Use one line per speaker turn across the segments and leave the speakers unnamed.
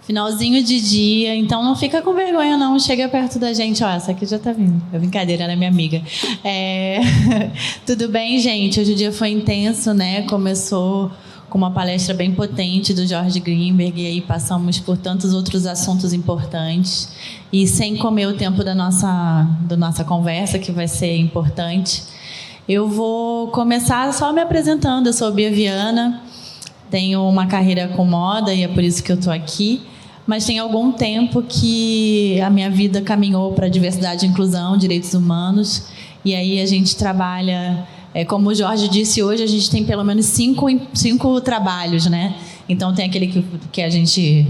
Finalzinho de dia, então não fica com vergonha não, chega perto da gente. Ó, essa aqui já tá vindo, é brincadeira, ela é minha amiga. Tudo bem, gente? Hoje o dia foi intenso, né? Começou com uma palestra bem potente do George Grinberg, e aí passamos por tantos outros assuntos importantes, e sem comer o tempo da nossa conversa, que vai ser importante, eu vou começar só me apresentando. Eu sou Bia Viana, tenho uma carreira com moda e é por isso que eu estou aqui, mas tem algum tempo que a minha vida caminhou para diversidade e inclusão, direitos humanos, e aí a gente trabalha, como o Jorge disse hoje, a gente tem pelo menos cinco trabalhos, né? Então tem aquele que a gente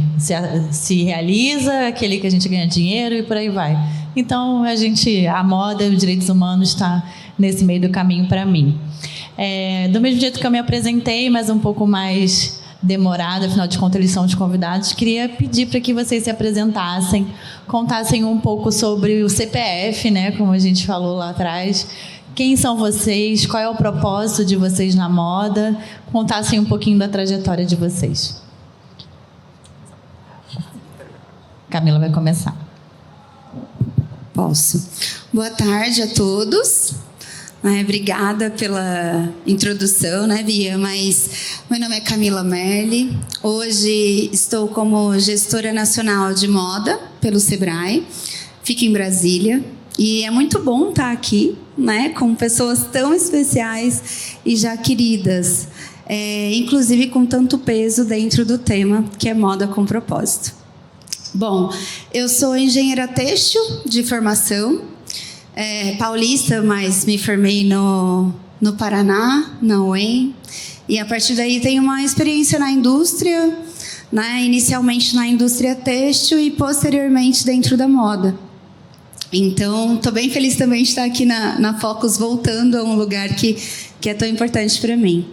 se realiza, aquele que a gente ganha dinheiro e por aí vai. Então a moda e os direitos humanos está nesse meio do caminho para mim. Do mesmo jeito que eu me apresentei, mas um pouco mais demorada, afinal de contas eles são os convidados, queria pedir para que vocês se apresentassem, contassem um pouco sobre o CPF, né, como a gente falou lá atrás. Quem são vocês? Qual é o propósito de vocês na moda? Contassem um pouquinho da trajetória de vocês. Camila vai começar.
Posso. Boa tarde a todos. Obrigada pela introdução, né, Bia? Mas meu nome é Camila Merli. Hoje estou como gestora nacional de moda pelo Sebrae. Fico em Brasília. E é muito bom estar aqui, né, com pessoas tão especiais e já queridas, inclusive com tanto peso dentro do tema, que é moda com propósito. Bom, eu sou engenheira têxtil de formação, paulista, mas me formei no Paraná, na UEM, e a partir daí tenho uma experiência na indústria, né, inicialmente na indústria têxtil e posteriormente dentro da moda. Então, estou bem feliz também de estar aqui na Focus, voltando a um lugar que é tão importante para mim.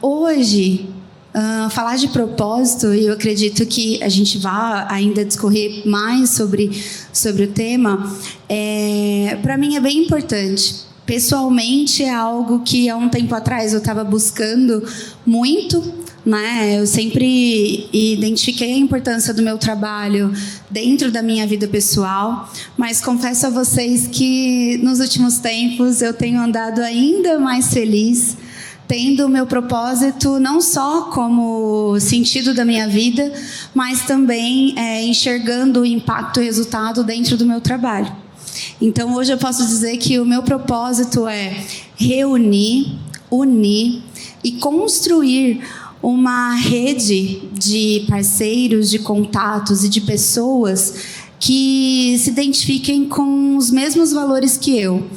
Hoje, falar de propósito, e eu acredito que a gente vai ainda discorrer mais sobre o tema, para mim é bem importante. Pessoalmente, é algo que há um tempo atrás eu estava buscando muito, né? Eu sempre identifiquei a importância do meu trabalho dentro da minha vida pessoal, mas confesso a vocês que nos últimos tempos eu tenho andado ainda mais feliz, tendo o meu propósito não só como sentido da minha vida, mas também enxergando o impacto e resultado dentro do meu trabalho. Então, hoje eu posso dizer que o meu propósito é reunir, unir e construir uma rede de parceiros, de contatos e de pessoas que se identifiquem com os mesmos valores que eu,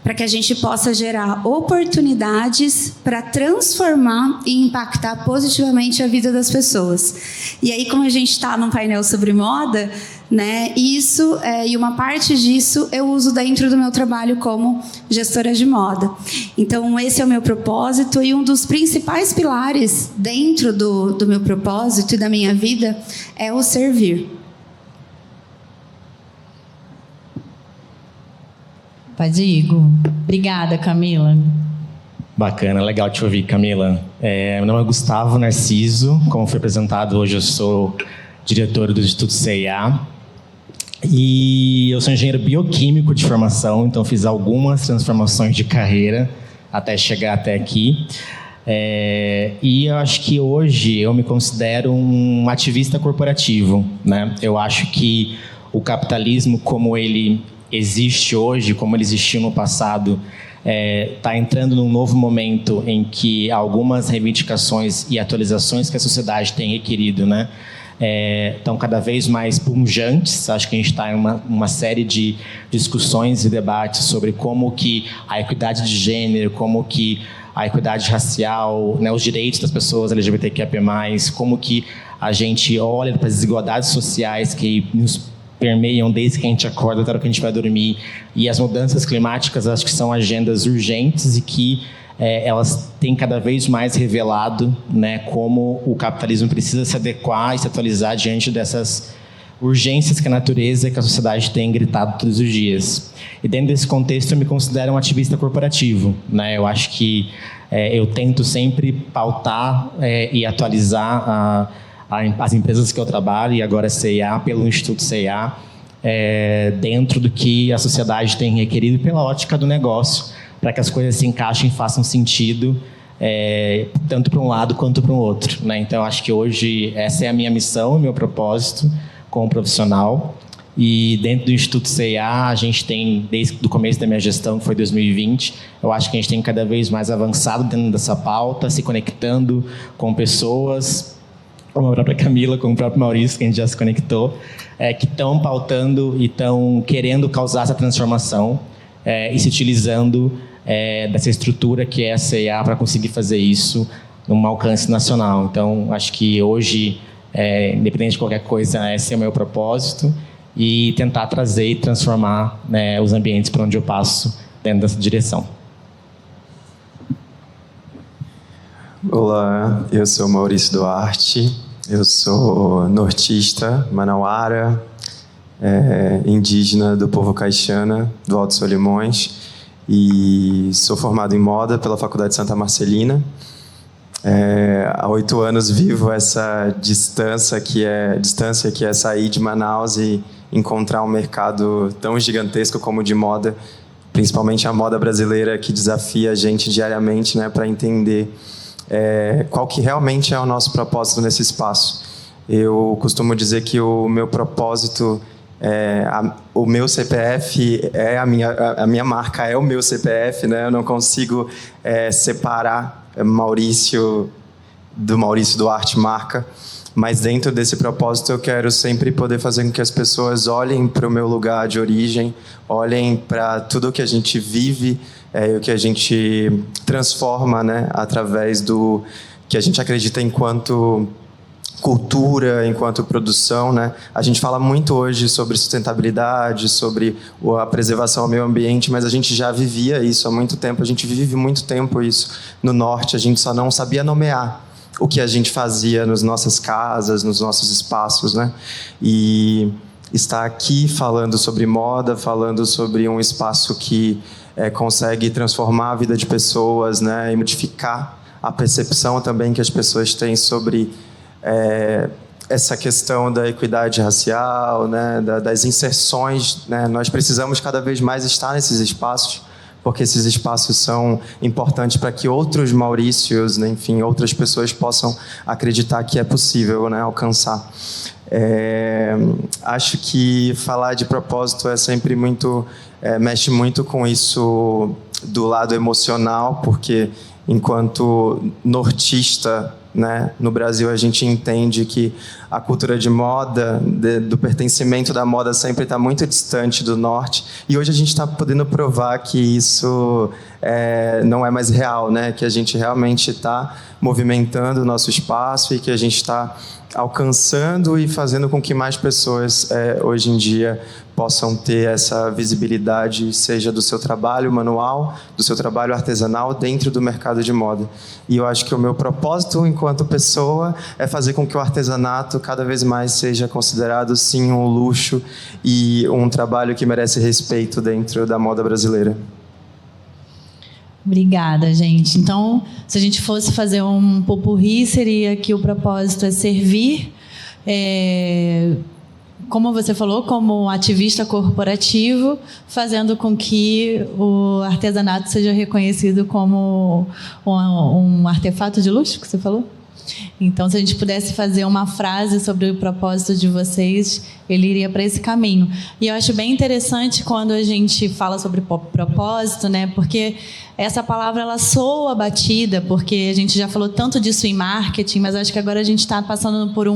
para que a gente possa gerar oportunidades para transformar e impactar positivamente a vida das pessoas. E aí, como a gente está num painel sobre moda, né, isso e uma parte disso eu uso dentro do meu trabalho como gestora de moda. Então, esse é o meu propósito, e um dos principais pilares dentro do meu propósito e da minha vida é o servir.
Pode ir, Igor. Obrigada, Camila.
Bacana, legal te ouvir, Camila. Meu nome é Gustavo Narciso, como foi apresentado hoje, eu sou diretor do Instituto CIA e eu sou engenheiro bioquímico de formação, então fiz algumas transformações de carreira até chegar até aqui. E eu acho que hoje eu me considero um ativista corporativo, né? Eu acho que o capitalismo, como ele existe hoje, como ele existiu no passado, está entrando num novo momento em que algumas reivindicações e atualizações que a sociedade tem requerido, né, estão cada vez mais pujantes. Acho que a gente está em uma série de discussões e debates sobre como que a equidade de gênero, como que a equidade racial, né, os direitos das pessoas LGBTQIA+, como que a gente olha para as desigualdades sociais que nos permeiam desde que a gente acorda até o que a gente vai dormir, e as mudanças climáticas, acho que são agendas urgentes e que elas têm cada vez mais revelado, né, como o capitalismo precisa se adequar e se atualizar diante dessas urgências que a natureza e que a sociedade tem gritado todos os dias. E dentro desse contexto eu me considero um ativista corporativo, né? Eu acho que eu tento sempre pautar e atualizar as empresas que eu trabalho, e agora CIA, pelo Instituto CIA, dentro do que a sociedade tem requerido pela ótica do negócio, para que as coisas se encaixem e façam sentido, tanto para um lado quanto para o outro, né? Então, acho que hoje essa é a minha missão, o meu propósito como profissional. E dentro do Instituto CIA, a gente tem, desde o começo da minha gestão, que foi 2020, eu acho que a gente tem cada vez mais avançado dentro dessa pauta, se conectando com pessoas, como a própria Camila, com o próprio Maurício, que a gente já se conectou, que estão pautando e estão querendo causar essa transformação e se utilizando dessa estrutura que é a CIA para conseguir fazer isso num alcance nacional. Então, acho que hoje, independente de qualquer coisa, esse é o meu propósito, e tentar trazer e transformar, né, os ambientes por onde eu passo dentro dessa direção.
Olá, eu sou Maurício Duarte, eu sou nortista, manauara, indígena do povo Caixana, do Alto Solimões, e sou formado em moda pela Faculdade Santa Marcelina. Há 8 anos vivo essa distância que é sair de Manaus e encontrar um mercado tão gigantesco como o de moda, principalmente a moda brasileira, que desafia a gente diariamente, né, para entender qual que realmente é o nosso propósito nesse espaço. Eu costumo dizer que o meu propósito, o meu CPF a minha marca é o meu CPF, né? Eu não consigo separar Maurício Duarte marca, mas dentro desse propósito eu quero sempre poder fazer com que as pessoas olhem para o meu lugar de origem, olhem para tudo que a gente vive, o que a gente transforma, né, através do que a gente acredita enquanto cultura, enquanto produção, né? A gente fala muito hoje sobre sustentabilidade, sobre a preservação ao meio ambiente, mas a gente já vivia isso há muito tempo, a gente vive muito tempo isso no norte, a gente só não sabia nomear o que a gente fazia nas nossas casas, nos nossos espaços, né? E estar aqui falando sobre moda, falando sobre um espaço que consegue transformar a vida de pessoas, né? E modificar a percepção também que as pessoas têm sobre essa questão da equidade racial, né? Das inserções, né? Nós precisamos cada vez mais estar nesses espaços, porque esses espaços são importantes para que outros Maurícios, né, enfim, outras pessoas possam acreditar que é possível, né, alcançar. Acho que falar de propósito é sempre muito, mexe muito com isso do lado emocional, porque enquanto nortista, né, no Brasil a gente entende que a cultura de moda, do pertencimento da moda sempre está muito distante do norte, e hoje a gente está podendo provar que isso não é mais real, né, que a gente realmente está movimentando o nosso espaço e que a gente está alcançando e fazendo com que mais pessoas hoje em dia possam ter essa visibilidade, seja do seu trabalho manual, do seu trabalho artesanal dentro do mercado de moda. E eu acho que o meu propósito enquanto pessoa é fazer com que o artesanato cada vez mais seja considerado, sim, um luxo e um trabalho que merece respeito dentro da moda brasileira.
Obrigada, gente. Então, se a gente fosse fazer um popurrí, seria que o propósito é servir, como você falou, como ativista corporativo, fazendo com que o artesanato seja reconhecido como um artefato de luxo, que você falou? Então, se a gente pudesse fazer uma frase sobre o propósito de vocês, ele iria para esse caminho. E eu acho bem interessante quando a gente fala sobre propósito, né? Porque essa palavra ela soa batida, porque a gente já falou tanto disso em marketing, mas acho que agora a gente está passando por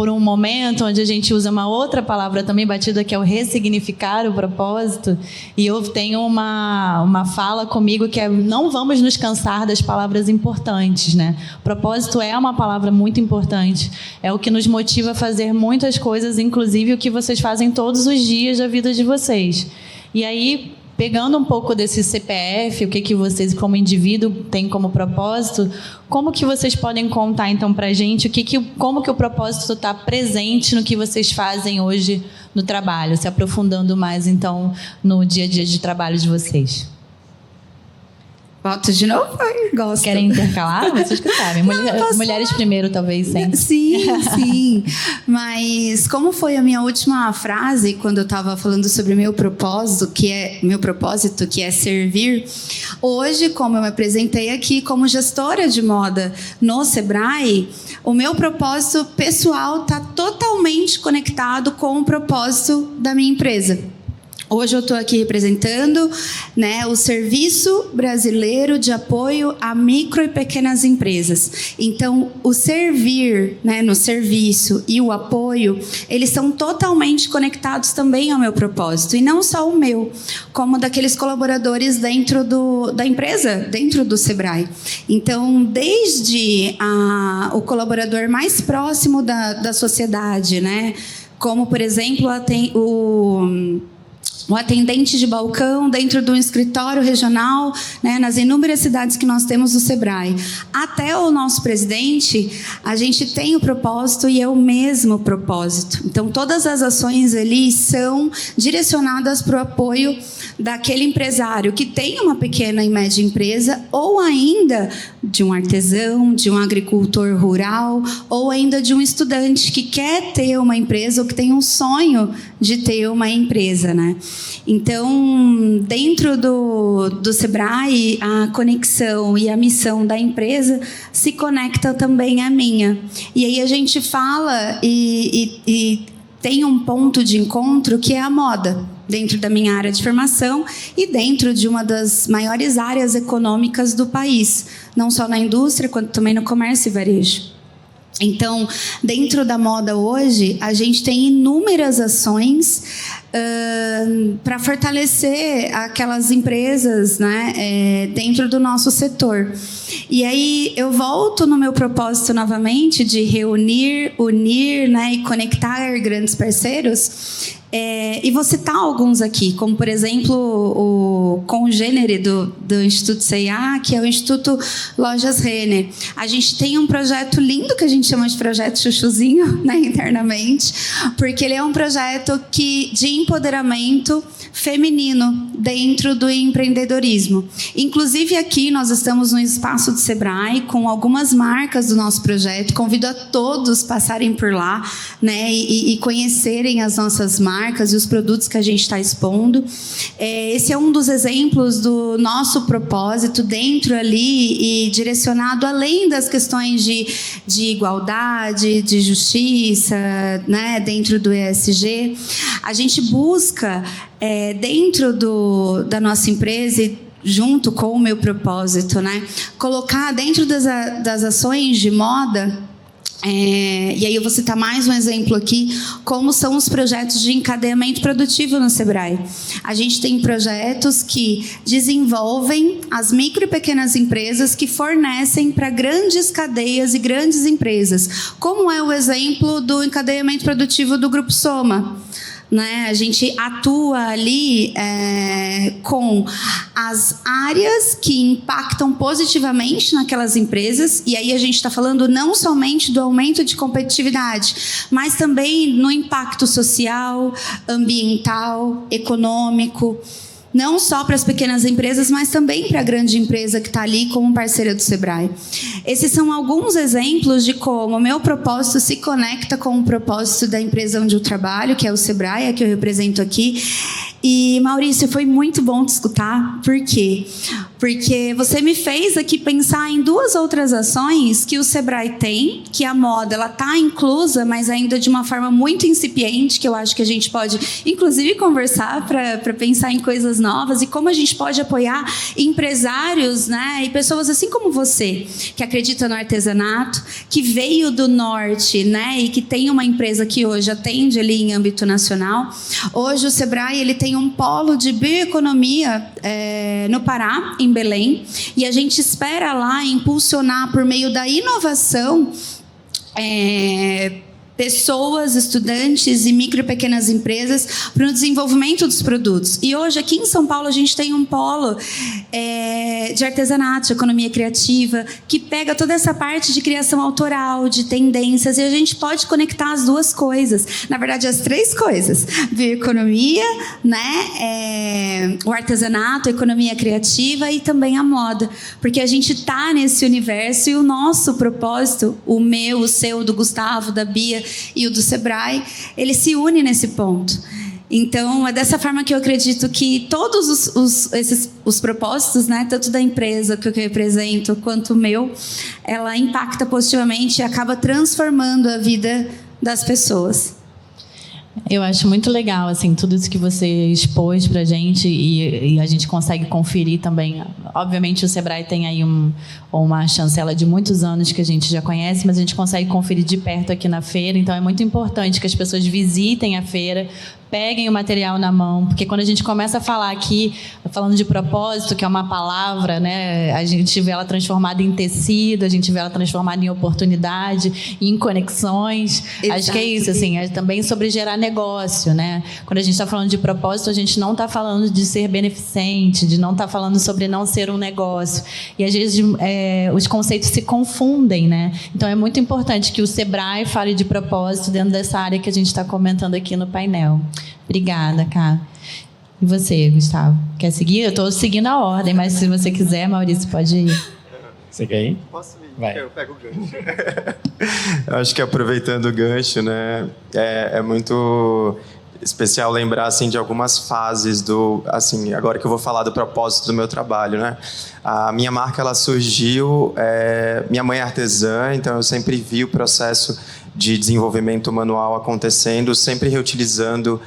um momento onde a gente usa uma outra palavra também batida, que é o ressignificar o propósito. E eu tenho uma fala comigo que é: não vamos nos cansar das palavras importantes, né? Propósito é uma palavra muito importante. É o que nos motiva a fazer muitas coisas, inclusive o que vocês fazem todos os dias da vida de vocês. E aí, pegando um pouco desse CPF, o que vocês, como indivíduo, têm como propósito, como que vocês podem contar, então, para a gente como que o propósito está presente no que vocês fazem hoje no trabalho, se aprofundando mais, então, no dia a dia de trabalho de vocês?
Voto de novo? Gosto.
Querem intercalar? Vocês que sabem. Mulheres primeiro, talvez, sempre.
Sim. Mas como foi a minha última frase, quando eu estava falando sobre meu propósito, que é servir, hoje, como eu me apresentei aqui como gestora de moda no Sebrae, o meu propósito pessoal está totalmente conectado com o propósito da minha empresa. Hoje eu estou aqui representando, né, o Serviço Brasileiro de Apoio a Micro e Pequenas Empresas. Então, o servir, né, no serviço e o apoio, eles são totalmente conectados também ao meu propósito. E não só o meu, como daqueles colaboradores dentro da empresa, dentro do Sebrae. Então, desde o colaborador mais próximo da sociedade, né, como, por exemplo, o atendente de balcão dentro do escritório regional, né, nas inúmeras cidades que nós temos do Sebrae. Até o nosso presidente, a gente tem o propósito e é o mesmo propósito. Então, todas as ações ali são direcionadas para o apoio daquele empresário que tem uma pequena e média empresa, ou ainda de um artesão, de um agricultor rural, ou ainda de um estudante que quer ter uma empresa ou que tem um sonho de ter uma empresa, né? Então, dentro do Sebrae, a conexão e a missão da empresa se conecta também à minha. E aí a gente fala e tem um ponto de encontro que é a moda, dentro da minha área de formação e dentro de uma das maiores áreas econômicas do país, não só na indústria, quanto também no comércio e varejo. Então, dentro da moda hoje, a gente tem inúmeras ações para fortalecer aquelas empresas, né, dentro do nosso setor. E aí eu volto no meu propósito novamente de reunir, unir, né, e conectar grandes parceiros. E vou citar alguns aqui, como, por exemplo, o congênere do Instituto C&A, que é o Instituto Lojas Renner. A gente tem um projeto lindo que a gente chama de projeto Chuchuzinho, né, internamente, porque ele é um projeto de empoderamento feminino dentro do empreendedorismo. Inclusive, aqui nós estamos no espaço do Sebrae com algumas marcas do nosso projeto. Convido a todos passarem por lá, né, e conhecerem as nossas marcas e os produtos que a gente está expondo. Esse é um dos exemplos do nosso propósito dentro ali e direcionado além das questões de igualdade, de justiça, né, dentro do ESG. A gente busca, dentro da nossa empresa, junto com o meu propósito, né, colocar dentro das ações de moda. E aí eu vou citar mais um exemplo aqui, como são os projetos de encadeamento produtivo no Sebrae. A gente tem projetos que desenvolvem as micro e pequenas empresas que fornecem para grandes cadeias e grandes empresas, como é o exemplo do encadeamento produtivo do Grupo Soma. Né? A gente atua ali com as áreas que impactam positivamente naquelas empresas, e aí a gente está falando não somente do aumento de competitividade, mas também no impacto social, ambiental, econômico, não só para as pequenas empresas, mas também para a grande empresa que está ali como parceira do Sebrae. Esses são alguns exemplos de como o meu propósito se conecta com o propósito da empresa onde eu trabalho, que é o Sebrae, a que eu represento aqui. E, Maurício, foi muito bom te escutar. Por quê? Porque você me fez aqui pensar em duas outras ações que o Sebrae tem, que a moda está inclusa, mas ainda de uma forma muito incipiente, que eu acho que a gente pode, inclusive, conversar para pensar em coisas novas e como a gente pode apoiar empresários, né, e pessoas assim como você, que acredita no artesanato, que veio do norte, né, e que tem uma empresa que hoje atende ali em âmbito nacional. Hoje o Sebrae ele tem um polo de bioeconomia no Pará, em Belém, e a gente espera lá impulsionar por meio da inovação pessoas, estudantes e micro e pequenas empresas para o desenvolvimento dos produtos. E hoje, aqui em São Paulo, a gente tem um polo de artesanato, de economia criativa, que pega toda essa parte de criação autoral, de tendências, e a gente pode conectar as duas coisas. Na verdade, as três coisas. Bioeconomia, né? O artesanato, a economia criativa e também a moda. Porque a gente está nesse universo e o nosso propósito, o meu, o seu, o do Gustavo, da Bia e o do Sebrae, ele se une nesse ponto. Então, é dessa forma que eu acredito que todos os propósitos, né, tanto da empresa que eu represento quanto o meu, ela impacta positivamente e acaba transformando a vida das pessoas.
Eu acho muito legal, assim, tudo isso que você expôs para a gente e a gente consegue conferir também. Obviamente, o Sebrae tem aí uma chancela de muitos anos que a gente já conhece, mas a gente consegue conferir de perto aqui na feira. Então, é muito importante que as pessoas visitem a feira, peguem o material na mão, porque quando a gente começa a falar aqui, falando de propósito, que é uma palavra, né, a gente vê ela transformada em tecido, a gente vê ela transformada em oportunidade, em conexões. Exato. Acho que é isso, assim, é também sobre gerar negócio, né? Quando a gente está falando de propósito, a gente não está falando de ser beneficente, de não estar falando sobre não ser um negócio. E às vezes os conceitos se confundem, né? Então é muito importante que o Sebrae fale de propósito dentro dessa área que a gente está comentando aqui no painel. Obrigada, Cá. E você, Gustavo? Quer seguir? Eu estou seguindo a ordem, mas se você quiser, Maurício, pode ir.
Você quer ir?
Posso ir?
Vai.
Eu pego o gancho. Eu acho que aproveitando o gancho, né, é muito especial lembrar assim de algumas fases do, assim, agora que eu vou falar do propósito do meu trabalho, né? A minha marca, ela surgiu, minha mãe é artesã, então eu sempre vi o processo de desenvolvimento manual acontecendo, sempre reutilizando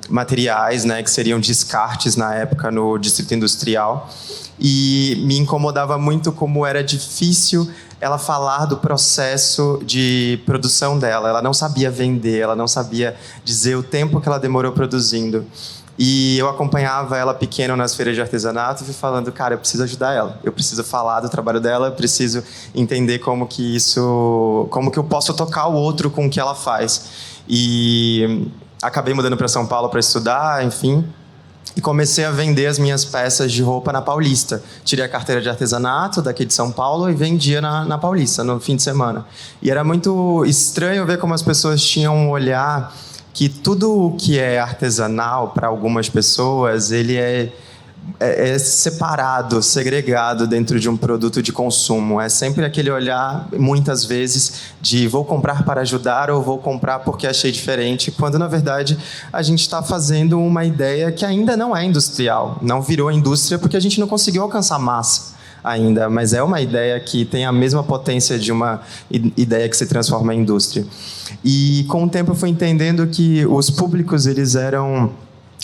materiais, né, que seriam descartes na época no Distrito Industrial, e me incomodava muito como era difícil ela falar do processo de produção dela. Ela não sabia vender, ela não sabia dizer o tempo que ela demorou produzindo. E eu acompanhava ela pequena nas feiras de artesanato e fui falando, cara, eu preciso ajudar ela, eu preciso falar do trabalho dela, eu preciso entender como que eu posso tocar o outro com o que ela faz. E acabei mudando para São Paulo para estudar, enfim, e comecei a vender as minhas peças de roupa na Paulista. Tirei a carteira de artesanato daqui de São Paulo e vendia na Paulista, no fim de semana. E era muito estranho ver como as pessoas tinham um olhar que tudo o que é artesanal para algumas pessoas, ele é separado, segregado dentro de um produto de consumo. É sempre aquele olhar, muitas vezes, de vou comprar para ajudar ou vou comprar porque achei diferente, quando, na verdade, a gente está fazendo uma ideia que ainda não é industrial. Não virou indústria porque a gente não conseguiu alcançar massa ainda, mas é uma ideia que tem a mesma potência de uma ideia que se transforma em indústria. E, com o tempo, eu fui entendendo que os públicos, eles eram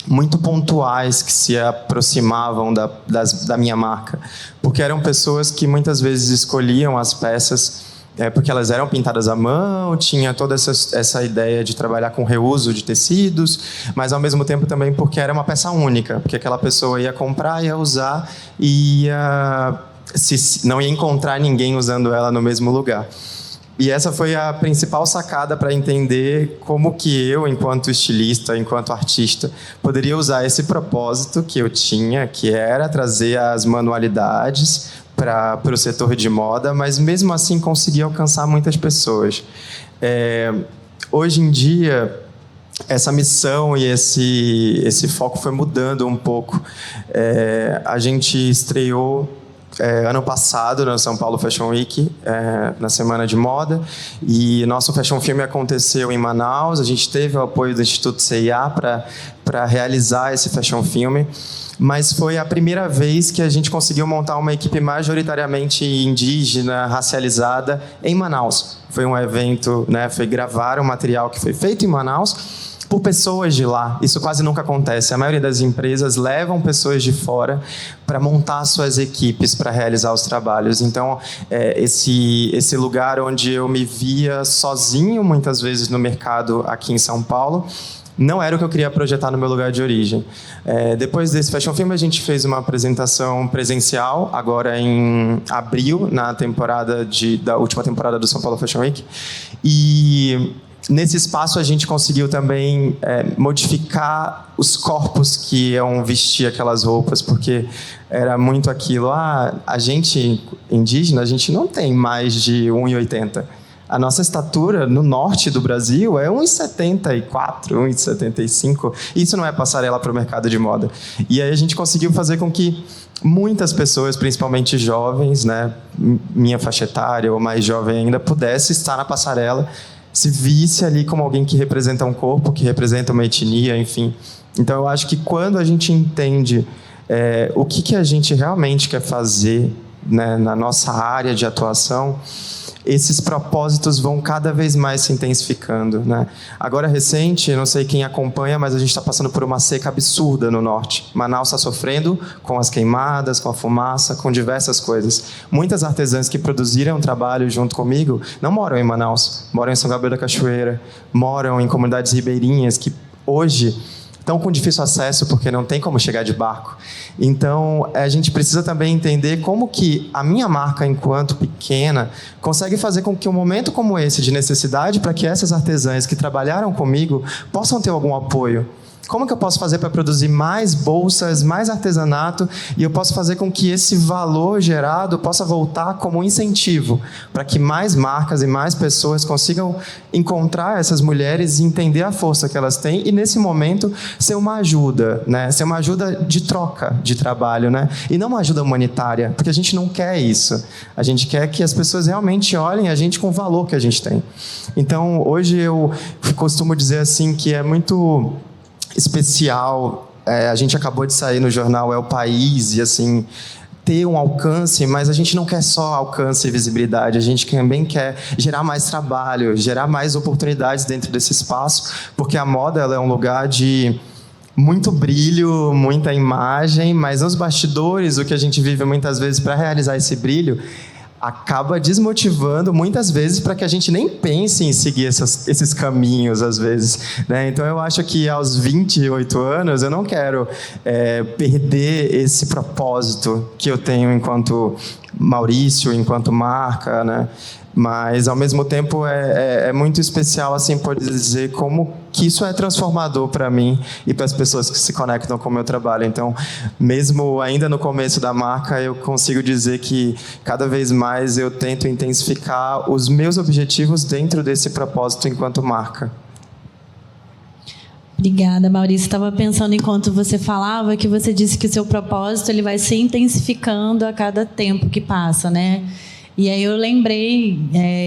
muito pontuais, que se aproximavam da minha marca, porque eram pessoas que muitas vezes escolhiam as peças porque elas eram pintadas à mão, tinha toda essa ideia de trabalhar com reuso de tecidos, mas ao mesmo tempo também porque era uma peça única, porque aquela pessoa ia comprar, ia usar e não ia encontrar ninguém usando ela no mesmo lugar. E essa foi a principal sacada para entender como que eu, enquanto estilista, enquanto artista, poderia usar esse propósito que eu tinha, que era trazer as manualidades para o setor de moda, mas mesmo assim conseguir alcançar muitas pessoas. Hoje em dia, essa missão e esse foco foi mudando um pouco. A gente estreou ano passado na São Paulo Fashion Week, na Semana de Moda, e nosso Fashion Film aconteceu em Manaus. A gente teve o apoio do Instituto CIA para realizar esse Fashion Film, mas foi a primeira vez que a gente conseguiu montar uma equipe majoritariamente indígena, racializada, em Manaus. Foi um evento, né, foi gravar um material que foi feito em Manaus por pessoas de lá. Isso quase nunca acontece. A maioria das empresas levam pessoas de fora para montar suas equipes para realizar os trabalhos. Então, esse lugar onde eu me via sozinho, muitas vezes no mercado aqui em São Paulo, não era o que eu queria projetar no meu lugar de origem. Depois desse Fashion Film, a gente fez uma apresentação presencial, agora em abril, da última temporada do São Paulo Fashion Week. E nesse espaço a gente conseguiu também modificar os corpos que iam vestir aquelas roupas, porque era muito aquilo, a gente indígena, a gente não tem mais de 1,80. A nossa estatura no norte do Brasil é 1,74, 1,75. Isso não é passarela para o mercado de moda. E aí a gente conseguiu fazer com que muitas pessoas, principalmente jovens, né, minha faixa etária ou mais jovem ainda, pudesse estar na passarela, se visse ali como alguém que representa um corpo, que representa uma etnia, enfim. Então eu acho que quando a gente entende o que a gente realmente quer fazer, né, na nossa área de atuação, esses propósitos vão cada vez mais se intensificando, né? Agora, recente, não sei quem acompanha, mas a gente está passando por uma seca absurda no norte. Manaus está sofrendo com as queimadas, com a fumaça, com diversas coisas. Muitas artesãs que produziram trabalho junto comigo não moram em Manaus, moram em São Gabriel da Cachoeira, moram em comunidades ribeirinhas que hoje estão com difícil acesso porque não tem como chegar de barco. Então, a gente precisa também entender como que a minha marca, enquanto pequena, consegue fazer com que um momento como esse de necessidade para que essas artesãs que trabalharam comigo possam ter algum apoio. Como que eu posso fazer para produzir mais bolsas, mais artesanato, e eu posso fazer com que esse valor gerado possa voltar como um incentivo para que mais marcas e mais pessoas consigam encontrar essas mulheres e entender a força que elas têm e, nesse momento, ser uma ajuda, né? Ser uma ajuda de troca de trabalho, né? E não uma ajuda humanitária, porque a gente não quer isso. A gente quer que as pessoas realmente olhem a gente com o valor que a gente tem. Então, hoje eu costumo dizer assim que é muito especial, a gente acabou de sair no jornal É o País, e assim, ter um alcance, mas a gente não quer só alcance e visibilidade, a gente também quer gerar mais trabalho, gerar mais oportunidades dentro desse espaço, porque a moda, ela é um lugar de muito brilho, muita imagem, mas nos bastidores, o que a gente vive muitas vezes para realizar esse brilho, acaba desmotivando muitas vezes para que a gente nem pense em seguir esses caminhos, às vezes, né? Então, eu acho que aos 28 anos eu não quero perder esse propósito que eu tenho enquanto Maurício, enquanto marca, né? Mas, ao mesmo tempo, é muito especial, assim, poder dizer como que isso é transformador para mim e para as pessoas que se conectam com o meu trabalho. Então, mesmo ainda no começo da marca, eu consigo dizer que, cada vez mais, eu tento intensificar os meus objetivos dentro desse propósito enquanto marca.
Obrigada, Maurício. Estava pensando, enquanto você falava, que você disse que o seu propósito ele vai se intensificando a cada tempo que passa, né? E aí eu lembrei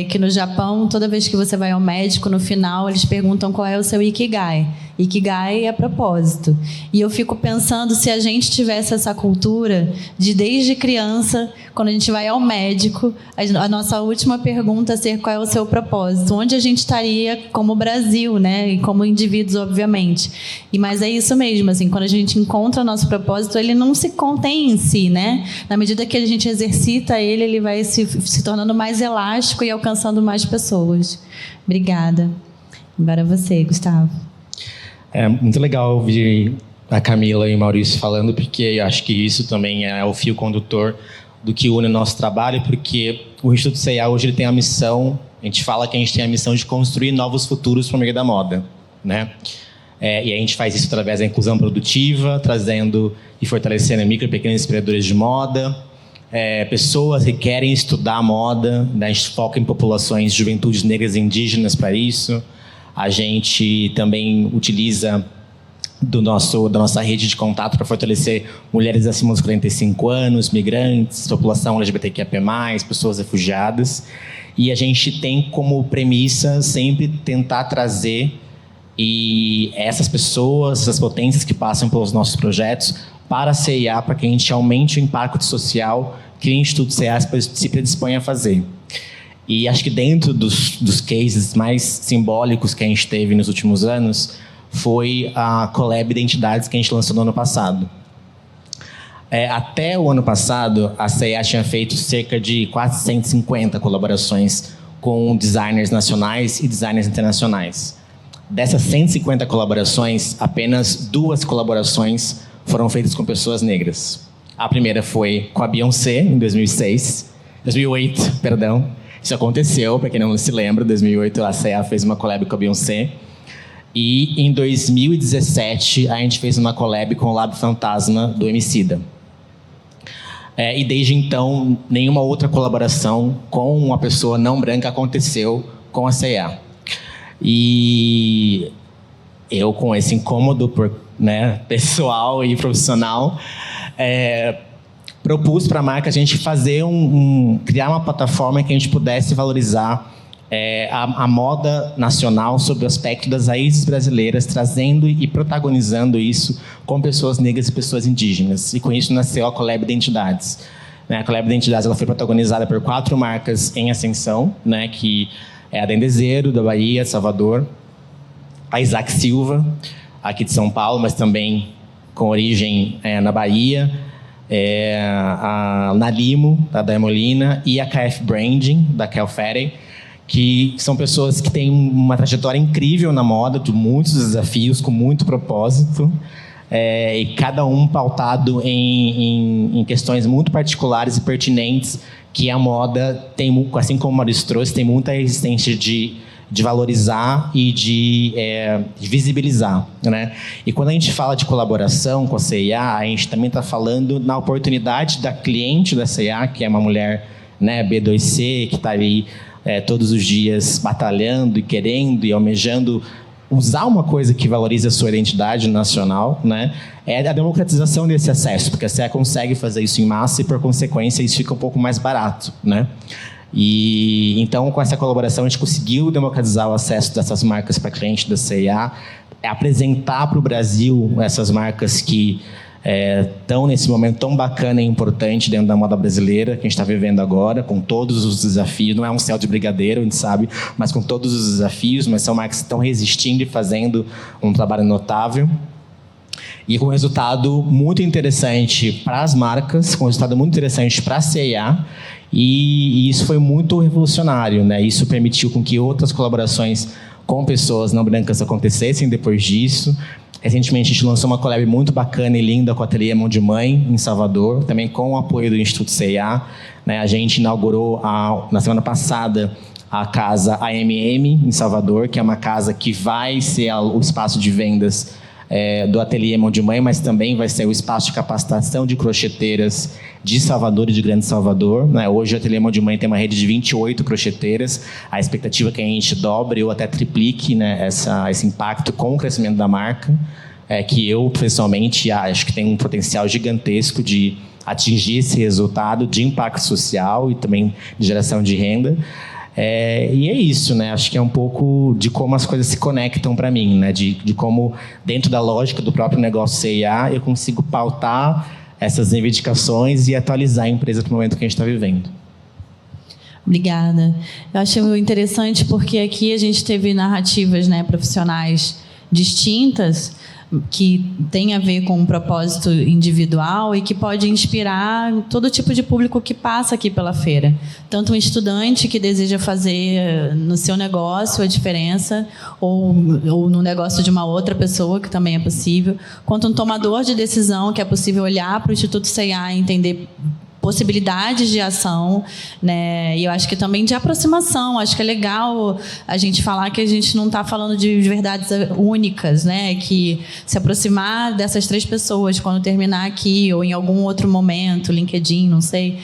que no Japão, toda vez que você vai ao médico, no final, eles perguntam qual é o seu Ikigai. Ikigai é propósito. E eu fico pensando se a gente tivesse essa cultura de, desde criança, quando a gente vai ao médico, a nossa última pergunta ser qual é o seu propósito. Onde a gente estaria como Brasil, né? E como indivíduos, obviamente. Mas é isso mesmo, assim, quando a gente encontra o nosso propósito, ele não se contém em si, né? Na medida que a gente exercita ele, ele vai se tornando mais elástico e alcançando mais pessoas. Obrigada. Agora você, Gustavo.
É muito legal ouvir a Camila e o Maurício falando, porque eu acho que isso também é o fio condutor do que une o nosso trabalho, porque o Instituto C&A hoje ele tem a missão, a gente fala que a gente tem a missão de construir novos futuros para o meio da moda, né? E a gente faz isso através da inclusão produtiva, trazendo e fortalecendo micro e pequenos empreendedores de moda, pessoas que querem estudar moda, né? A gente foca em populações, juventudes negras e indígenas para isso. A gente também utiliza da nossa rede de contato para fortalecer mulheres acima dos 45 anos, migrantes, população LGBTQIA+, pessoas refugiadas. E a gente tem como premissa sempre tentar trazer essas pessoas, essas potências que passam pelos nossos projetos para a C&A, para que a gente aumente o impacto social que o Instituto C&A se predispõe a fazer. E acho que dentro dos cases mais simbólicos que a gente teve nos últimos anos foi a Collab Identidades que a gente lançou no ano passado. Até o ano passado, a C&A tinha feito cerca de 450 colaborações com designers nacionais e designers internacionais. Dessas 150 colaborações, apenas 2 colaborações foram feitas com pessoas negras. A primeira foi com a Beyoncé, em 2008, perdão. Isso aconteceu, para quem não se lembra, em 2008 a C&A fez uma collab com a Beyoncé. E em 2017 a gente fez uma collab com o Lab Fantasma do Emicida. E desde então, nenhuma outra colaboração com uma pessoa não branca aconteceu com a C&A. E eu, com esse incômodo pessoal e profissional, propus para a marca a gente fazer criar uma plataforma que a gente pudesse valorizar a moda nacional sob o aspecto das raízes brasileiras, trazendo e protagonizando isso com pessoas negras e pessoas indígenas. E com isso nasceu a Collab Identidades. A Collab Identidades ela foi protagonizada por 4 marcas em ascensão, que é a Dendezeiro, da Bahia, Salvador, a Isaac Silva, aqui de São Paulo, mas também com origem na Bahia, a Nalimo, da Daemolina, e a KF Branding, da Kel Ferry, que são pessoas que têm uma trajetória incrível na moda, de muitos desafios, com muito propósito, e cada um pautado em questões muito particulares e pertinentes, que a moda tem, assim como o Maurício trouxe, tem muita resistência de valorizar e de visibilizar, E quando a gente fala de colaboração com a C&A, a gente também está falando na oportunidade da cliente da C&A, que é uma mulher B2C, que está ali todos os dias batalhando e querendo e almejando usar uma coisa que valorize a sua identidade nacional, é a democratização desse acesso, porque a C&A consegue fazer isso em massa e, por consequência, isso fica um pouco mais barato, E então, com essa colaboração, a gente conseguiu democratizar o acesso dessas marcas para cliente da C&A, apresentar para o Brasil essas marcas que estão nesse momento tão bacana e importante dentro da moda brasileira que a gente está vivendo agora, com todos os desafios. Não é um céu de brigadeiro, a gente sabe, mas com todos os desafios, mas são marcas que estão resistindo e fazendo um trabalho notável. E com um resultado muito interessante para as marcas, com um resultado muito interessante para a C&A, e isso foi muito revolucionário, Isso permitiu com que outras colaborações com pessoas não brancas acontecessem depois disso. Recentemente, a gente lançou uma collab muito bacana e linda com a Ateliê Mão de Mãe, em Salvador, também com o apoio do Instituto C&A. A gente inaugurou, na semana passada, a casa AMM, em Salvador, que é uma casa que vai ser o espaço de vendas do Ateliê Mão de Mãe, mas também vai ser o espaço de capacitação de crocheteiras de Salvador e de Grande Salvador. Hoje, o Ateliê Mão de Mãe tem uma rede de 28 crocheteiras. A expectativa é que a gente dobre ou até triplique esse impacto com o crescimento da marca, que eu, pessoalmente, acho que tem um potencial gigantesco de atingir esse resultado de impacto social e também de geração de renda. E é isso, Acho que é um pouco de como as coisas se conectam para mim, de como, dentro da lógica do próprio negócio C&A, eu consigo pautar essas reivindicações e atualizar a empresa para o momento que a gente está vivendo.
Obrigada. Eu acho interessante porque aqui a gente teve narrativas profissionais distintas, que tem a ver com um propósito individual e que pode inspirar todo tipo de público que passa aqui pela feira. Tanto um estudante que deseja fazer no seu negócio a diferença, ou no negócio de uma outra pessoa, que também é possível, quanto um tomador de decisão, que é possível olhar para o Instituto C&A e entender possibilidades de ação, E eu acho que também de aproximação. Acho que é legal a gente falar que a gente não está falando de verdades únicas, Que se aproximar dessas 3 pessoas quando terminar aqui ou em algum outro momento, LinkedIn, não sei,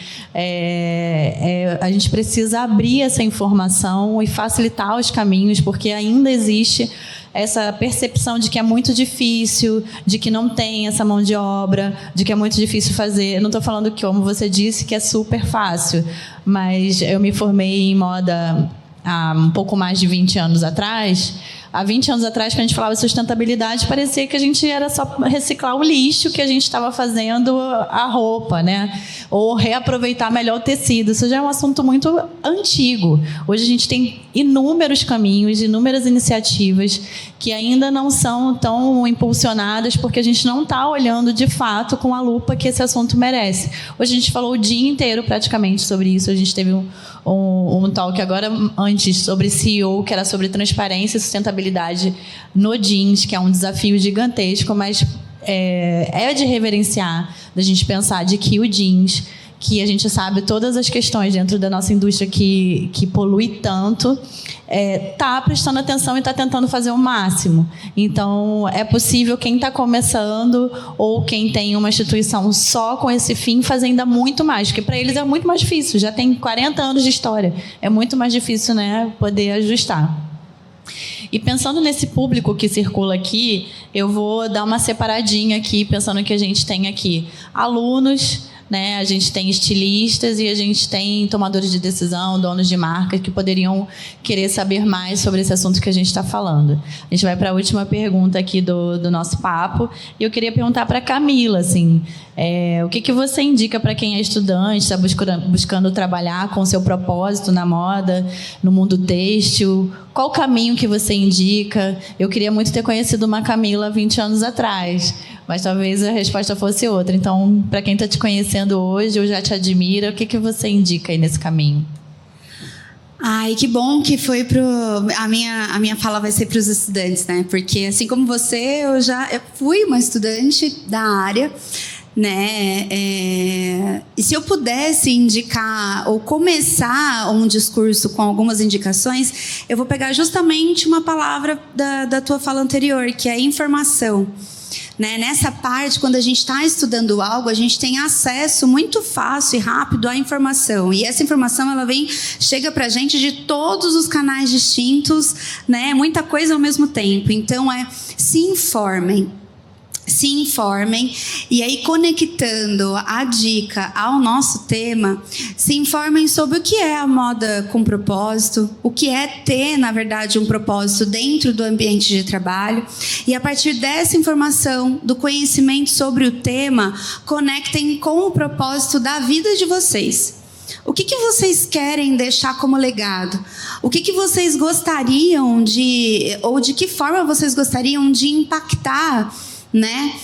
a gente precisa abrir essa informação e facilitar os caminhos, porque ainda existe essa percepção de que é muito difícil, de que não tem essa mão de obra, de que é muito difícil fazer. Não estou falando que, como você disse, que é super fácil, mas eu me formei em moda há um pouco mais de 20 anos atrás. Há 20 anos atrás, quando a gente falava de sustentabilidade, parecia que a gente era só reciclar o lixo que a gente estava fazendo a roupa, Ou reaproveitar melhor o tecido. Isso já é um assunto muito antigo. Hoje a gente tem inúmeros caminhos, inúmeras iniciativas que ainda não são tão impulsionadas porque a gente não está olhando, de fato, com a lupa que esse assunto merece. Hoje a gente falou o dia inteiro, praticamente, sobre isso. A gente teve um talk agora, antes, sobre CEO, que era sobre transparência e sustentabilidade realidade no jeans, que é um desafio gigantesco, mas é de reverenciar, da gente pensar de que o jeans, que a gente sabe todas as questões dentro da nossa indústria que polui tanto, está prestando atenção e está tentando fazer o máximo. Então, é possível quem está começando ou quem tem uma instituição só com esse fim fazer ainda muito mais, porque para eles é muito mais difícil, já tem 40 anos de história, é muito mais difícil, né, poder ajustar. E pensando nesse público que circula aqui, eu vou dar uma separadinha aqui, pensando que a gente tem aqui alunos, né? A gente tem estilistas e a gente tem tomadores de decisão, donos de marca que poderiam querer saber mais sobre esse assunto que a gente está falando. A gente vai para a última pergunta aqui do nosso papo. E eu queria perguntar para a Camila, assim, o que você indica para quem é estudante, está buscando trabalhar com o seu propósito na moda, no mundo têxtil? Qual o caminho que você indica? Eu queria muito ter conhecido uma Camila 20 anos atrás, mas talvez a resposta fosse outra. Então, para quem está te conhecendo hoje ou já te admira, o que você indica aí nesse caminho?
Ai, que bom que foi a minha fala vai ser para os estudantes, né? Porque, assim como você, eu fui uma estudante da área, né? E se eu pudesse indicar ou começar um discurso com algumas indicações, eu vou pegar justamente uma palavra da tua fala anterior, que é informação. Né? Nessa parte, quando a gente está estudando algo, a gente tem acesso muito fácil e rápido à informação. E essa informação chega para a gente de todos os canais distintos, né? Muita coisa ao mesmo tempo. Então, se informem. Se informem, e aí conectando a dica ao nosso tema, se informem sobre o que é a moda com propósito, o que é ter, na verdade, um propósito dentro do ambiente de trabalho, e a partir dessa informação, do conhecimento sobre o tema, conectem com o propósito da vida de vocês. O que vocês querem deixar como legado? O que vocês gostariam ou de que forma vocês gostariam de impactar, né,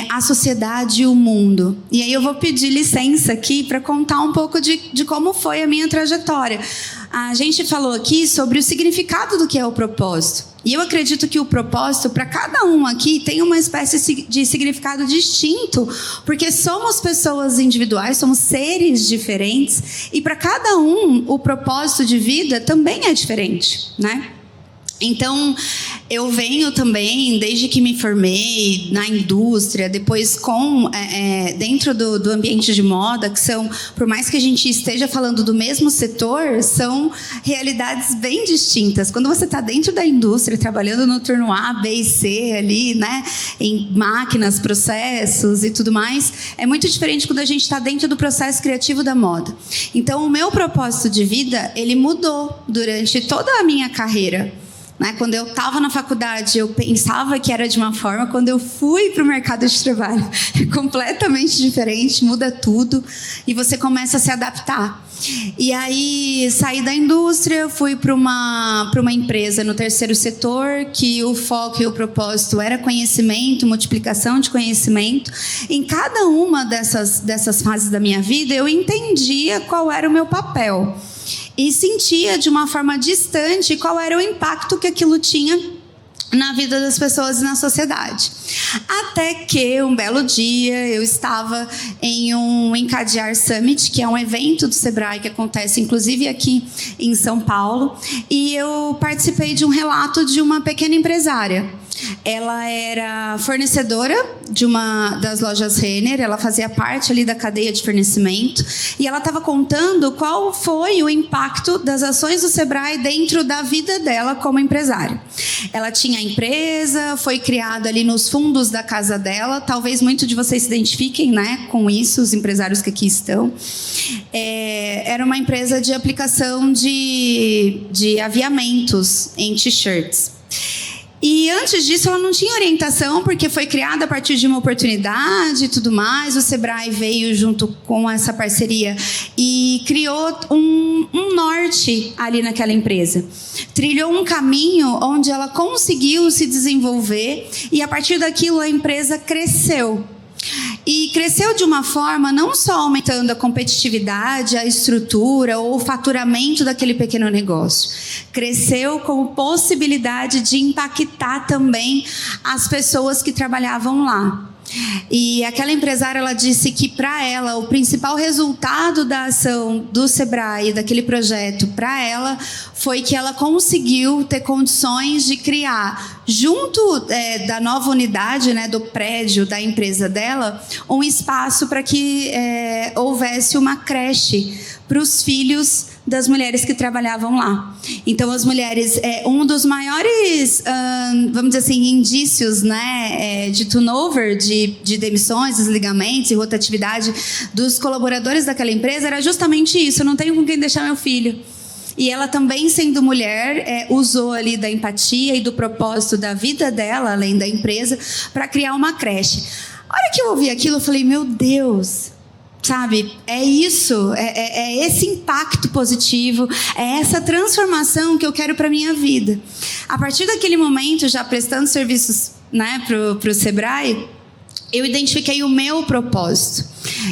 a sociedade e o mundo? E aí eu vou pedir licença aqui para contar um pouco de como foi a minha trajetória. A gente falou aqui sobre o significado do que é o propósito. E eu acredito que o propósito, para cada um aqui, tem uma espécie de significado distinto, porque somos pessoas individuais, somos seres diferentes, e para cada um, o propósito de vida também é diferente, né? Então, eu venho também, desde que me formei na indústria, depois dentro do ambiente de moda, que são, por mais que a gente esteja falando do mesmo setor, são realidades bem distintas. Quando você está dentro da indústria, trabalhando no turno A, B e C ali, né, em máquinas, processos e tudo mais, é muito diferente quando a gente está dentro do processo criativo da moda. Então, o meu propósito de vida, ele mudou durante toda a minha carreira. Quando eu estava na faculdade, eu pensava que era de uma forma. Quando eu fui para o mercado de trabalho, é completamente diferente, muda tudo e você começa a se adaptar. E aí, saí da indústria, fui para uma empresa no terceiro setor, que o foco e o propósito era conhecimento, multiplicação de conhecimento. Em cada uma dessas fases da minha vida, eu entendia qual era o meu papel. E sentia de uma forma distante qual era o impacto que aquilo tinha na vida das pessoas e na sociedade. Até que, um belo dia, eu estava em um Encadear Summit, que é um evento do Sebrae que acontece, inclusive, aqui em São Paulo, e eu participei de um relato de uma pequena empresária. Ela era fornecedora de uma das lojas Renner, ela fazia parte ali da cadeia de fornecimento, e ela estava contando qual foi o impacto das ações do Sebrae dentro da vida dela como empresária. Ela tinha a empresa, foi criada ali nos fundos da casa dela, talvez muitos de vocês se identifiquem, né, com isso, os empresários que aqui estão. Era uma empresa de aplicação de aviamentos em t-shirts. E antes disso ela não tinha orientação, porque foi criada a partir de uma oportunidade e tudo mais. O Sebrae veio junto com essa parceria e criou um norte ali naquela empresa. Trilhou um caminho onde ela conseguiu se desenvolver e a partir daquilo a empresa cresceu. E cresceu de uma forma não só aumentando a competitividade, a estrutura ou o faturamento daquele pequeno negócio. Cresceu com possibilidade de impactar também as pessoas que trabalhavam lá. E aquela empresária, ela disse que para ela o principal resultado da ação do Sebrae, daquele projeto, para ela foi que ela conseguiu ter condições de criar, junto da nova unidade, né, do prédio da empresa dela, um espaço para que houvesse uma creche para os filhos das mulheres que trabalhavam lá. Então, as mulheres, um dos maiores, vamos dizer assim, indícios, né, de turnover, de demissões, desligamentos e rotatividade dos colaboradores daquela empresa era justamente isso: eu não tenho com quem deixar meu filho. E ela também, sendo mulher, usou ali da empatia e do propósito da vida dela, além da empresa, para criar uma creche. A hora que eu ouvi aquilo, eu falei, meu Deus... Sabe, é isso, é esse impacto positivo, é essa transformação que eu quero para a minha vida. A partir daquele momento, já prestando serviços, né, para o Sebrae, eu identifiquei o meu propósito.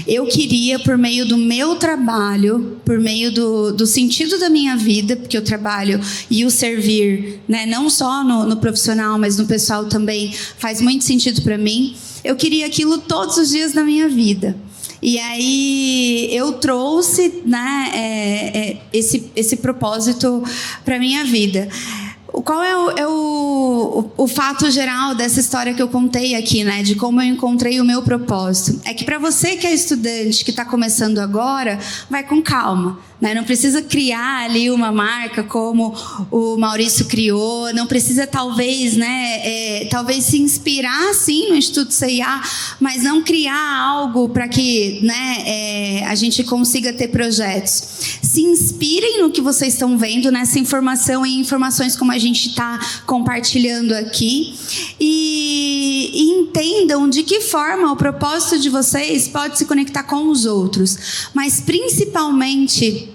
Eu queria, por meio do meu trabalho, por meio do sentido da minha vida, porque o trabalho e o servir, né, não só no profissional, mas no pessoal também, faz muito sentido para mim. Eu queria aquilo todos os dias da minha vida. E aí eu trouxe, né, esse propósito para a minha vida. Qual é o fato geral dessa história que eu contei aqui, né, de como eu encontrei o meu propósito? É que para você que é estudante, que está começando agora, vai com calma. Né? Não precisa criar ali uma marca como o Maurício criou, não precisa talvez, né, talvez se inspirar sim no Instituto CIA, mas não criar algo para que, né, a gente consiga ter projetos. Se inspirem no que vocês estão vendo, nessa informação e informações como a gente está compartilhando aqui, e entendam de que forma o propósito de vocês pode se conectar com os outros, mas principalmente...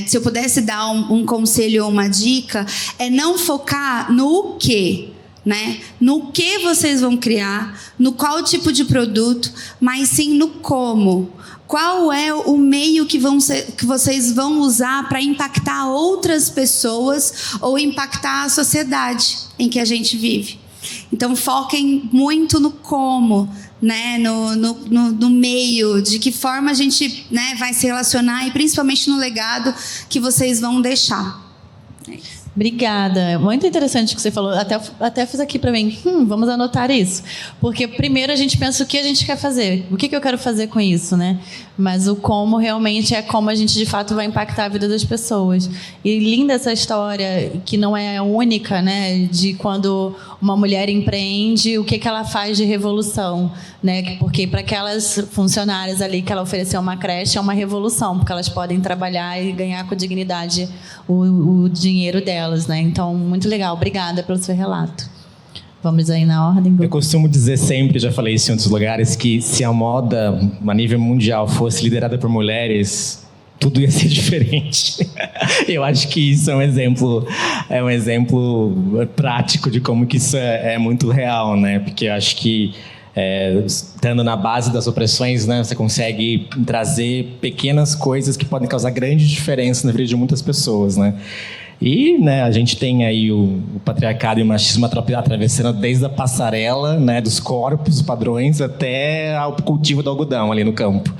se eu pudesse dar um conselho ou uma dica, é não focar no quê, né? No que vocês vão criar, no qual tipo de produto, mas sim no como. Qual é o meio que vocês vão usar para impactar outras pessoas ou impactar a sociedade em que a gente vive. Então, foquem muito no como, né, no meio, de que forma a gente, né, vai se relacionar e principalmente no legado que vocês vão deixar. É isso.
Obrigada. Muito interessante o que você falou. Até fiz aqui para mim. Vamos anotar isso. Porque primeiro a gente pensa o que a gente quer fazer. O que eu quero fazer com isso, né? Mas o como realmente é como a gente de fato vai impactar a vida das pessoas. E linda essa história, que não é única, né? De quando uma mulher empreende, o que ela faz de revolução, né? Porque para aquelas funcionárias ali que ela ofereceu uma creche é uma revolução, porque elas podem trabalhar e ganhar com dignidade o dinheiro delas, né? Então, muito legal. Obrigada pelo seu relato. Vamos aí na ordem.
Eu costumo dizer sempre, já falei isso em outros lugares, que se a moda a nível mundial fosse liderada por mulheres, tudo ia ser diferente. Eu acho que isso é um exemplo prático de como que isso é muito real, né? Porque eu acho que estando na base das opressões, né, você consegue trazer pequenas coisas que podem causar grande diferença na vida de muitas pessoas, né? E, né, a gente tem aí o patriarcado e o machismo atravessando desde a passarela, né, dos corpos, padrões, até ao cultivo do algodão ali no campo.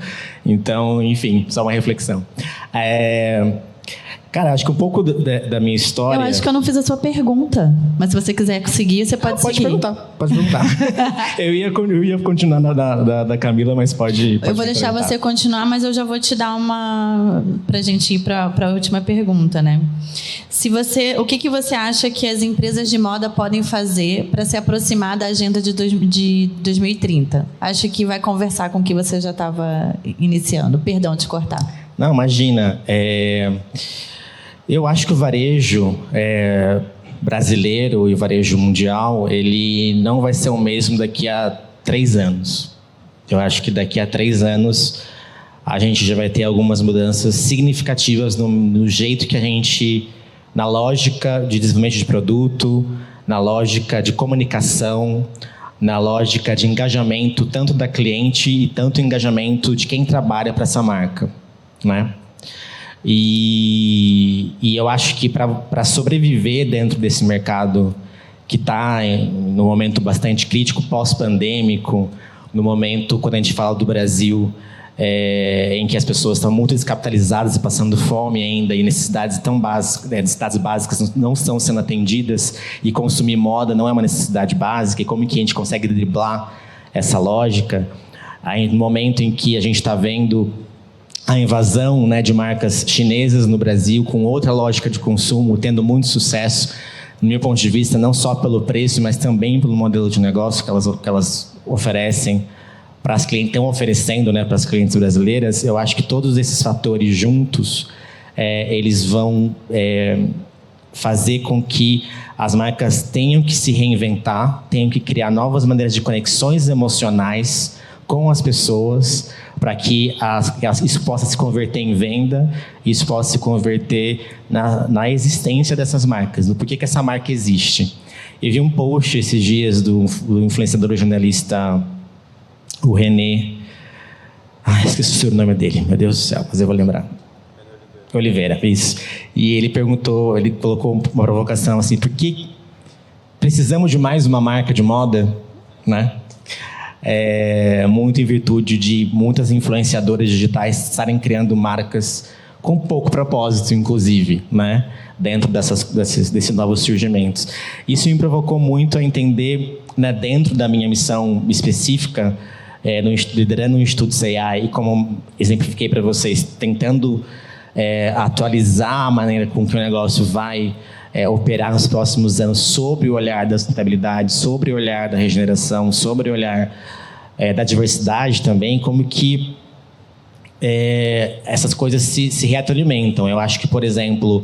Então, enfim, só uma reflexão. Cara, acho que um pouco da minha história...
Eu acho que eu não fiz a sua pergunta, mas se você quiser seguir, você pode seguir.
Pode perguntar. eu ia continuar da Camila, mas pode
eu vou deixar você continuar, mas eu já vou te dar pra gente ir para a última pergunta, né? O que você acha que as empresas de moda podem fazer para se aproximar da agenda de 2030? Acho que vai conversar com o que você já estava iniciando. Perdão de cortar.
Não, imagina. Eu acho que o varejo brasileiro e o varejo mundial, ele não vai ser o mesmo daqui a 3 anos. Eu acho que daqui a 3 anos a gente já vai ter algumas mudanças significativas no jeito que a gente, na lógica de desenvolvimento de produto, na lógica de comunicação, na lógica de engajamento tanto da cliente e tanto engajamento de quem trabalha para essa marca, né? E eu acho que para sobreviver dentro desse mercado que está no momento bastante crítico, pós-pandêmico, no momento, quando a gente fala do Brasil, em que as pessoas estão muito descapitalizadas e passando fome ainda, e necessidades tão básicas, necessidades básicas não estão sendo atendidas, e consumir moda não é uma necessidade básica, e como que a gente consegue driblar essa lógica? Aí, no momento em que a gente está vendo a invasão, né, de marcas chinesas no Brasil, com outra lógica de consumo, tendo muito sucesso, no meu ponto de vista, não só pelo preço, mas também pelo modelo de negócio que elas oferecem para as clientes, estão oferecendo, né, para as clientes brasileiras. Eu acho que todos esses fatores juntos, eles vão fazer com que as marcas tenham que se reinventar, tenham que criar novas maneiras de conexões emocionais com as pessoas, para que isso possa se converter em venda, isso possa se converter na existência dessas marcas, no porquê que essa marca existe. Eu vi um post esses dias do influenciador jornalista, o René... esqueci o nome dele, meu Deus do céu, mas eu vou lembrar. Oliveira, isso. E ele perguntou, ele colocou uma provocação assim, por que precisamos de mais uma marca de moda, né? Muito em virtude de muitas influenciadoras digitais estarem criando marcas com pouco propósito, inclusive, né? Dentro desses novos surgimentos. Isso me provocou muito a entender, né, dentro da minha missão específica, liderando o Instituto C&A, e como exemplifiquei para vocês, tentando atualizar a maneira com que o negócio vai operar nos próximos anos, sobre o olhar da sustentabilidade, sobre o olhar da regeneração, sobre o olhar da diversidade também, como que essas coisas se retroalimentam. Eu acho que, por exemplo,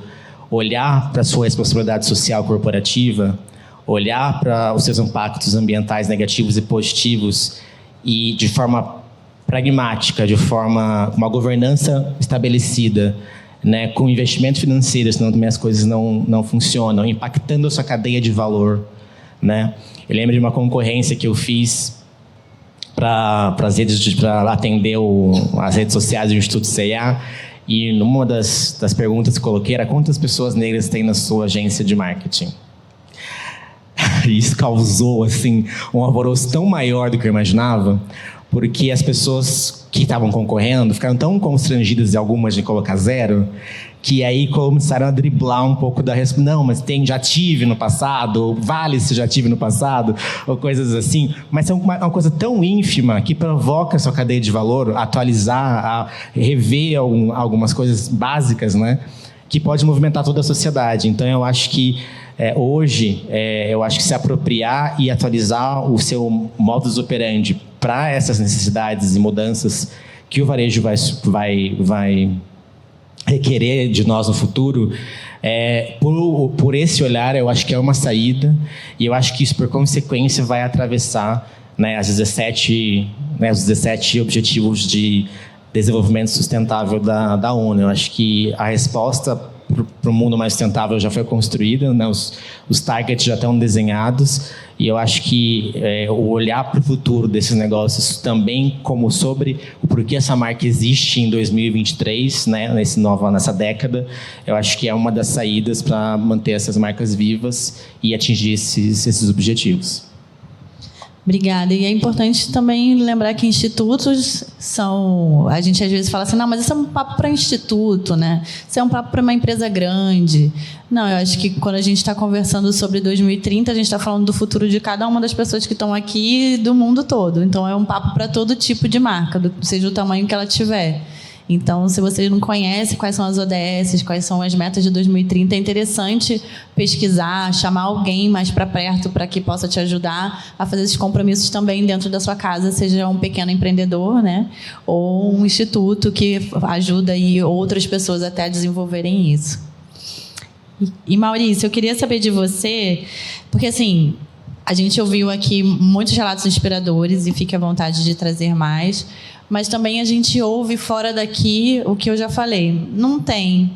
olhar para a sua responsabilidade social corporativa, olhar para os seus impactos ambientais negativos e positivos, e de forma pragmática, de forma com uma governança estabelecida, né, com investimento financeiro, senão também as coisas não funcionam, impactando a sua cadeia de valor, né? Eu lembro de uma concorrência que eu fiz para atender as redes sociais do Instituto C&A, e numa das perguntas que coloquei era: quantas pessoas negras tem na sua agência de marketing? E isso causou assim, um alvoroço tão maior do que eu imaginava, porque as pessoas que estavam concorrendo ficaram tão constrangidas, e algumas de colocar zero, que aí começaram a driblar um pouco da resposta. Não, mas já tive no passado, ou vale se já tive no passado, ou coisas assim. Mas é uma coisa tão ínfima que provoca a sua cadeia de valor, atualizar, rever algumas coisas básicas, né, que pode movimentar toda a sociedade. Então, eu acho que hoje, eu acho que se apropriar e atualizar o seu modus operandi para essas necessidades e mudanças que o varejo vai requerer de nós no futuro, por esse olhar, eu acho que é uma saída, e eu acho que isso, por consequência, vai atravessar, né, os 17 Objetivos de Desenvolvimento Sustentável da ONU. Eu acho que a resposta para o mundo mais sustentável já foi construída, né? Os targets já estão desenhados, e eu acho que o olhar para o futuro desses negócios também, como sobre o porquê essa marca existe em 2023, né? Nessa década, eu acho que é uma das saídas para manter essas marcas vivas e atingir esses objetivos.
Obrigada. E é importante também lembrar que institutos são... A gente às vezes fala assim, não, mas isso é um papo para instituto, né? Isso é um papo para uma empresa grande. Não, eu acho que quando a gente está conversando sobre 2030, a gente está falando do futuro de cada uma das pessoas que estão aqui e do mundo todo. Então, é um papo para todo tipo de marca, seja o tamanho que ela tiver. Então, se vocês não conhecem quais são as ODS, quais são as metas de 2030, é interessante pesquisar, chamar alguém mais para perto para que possa te ajudar a fazer esses compromissos também dentro da sua casa, seja um pequeno empreendedor, né, ou um instituto que ajuda aí outras pessoas até a desenvolverem isso. E Maurício, eu queria saber de você, porque assim, a gente ouviu aqui muitos relatos inspiradores e fique à vontade de trazer mais, mas também a gente ouve fora daqui o que eu já falei. Não tem.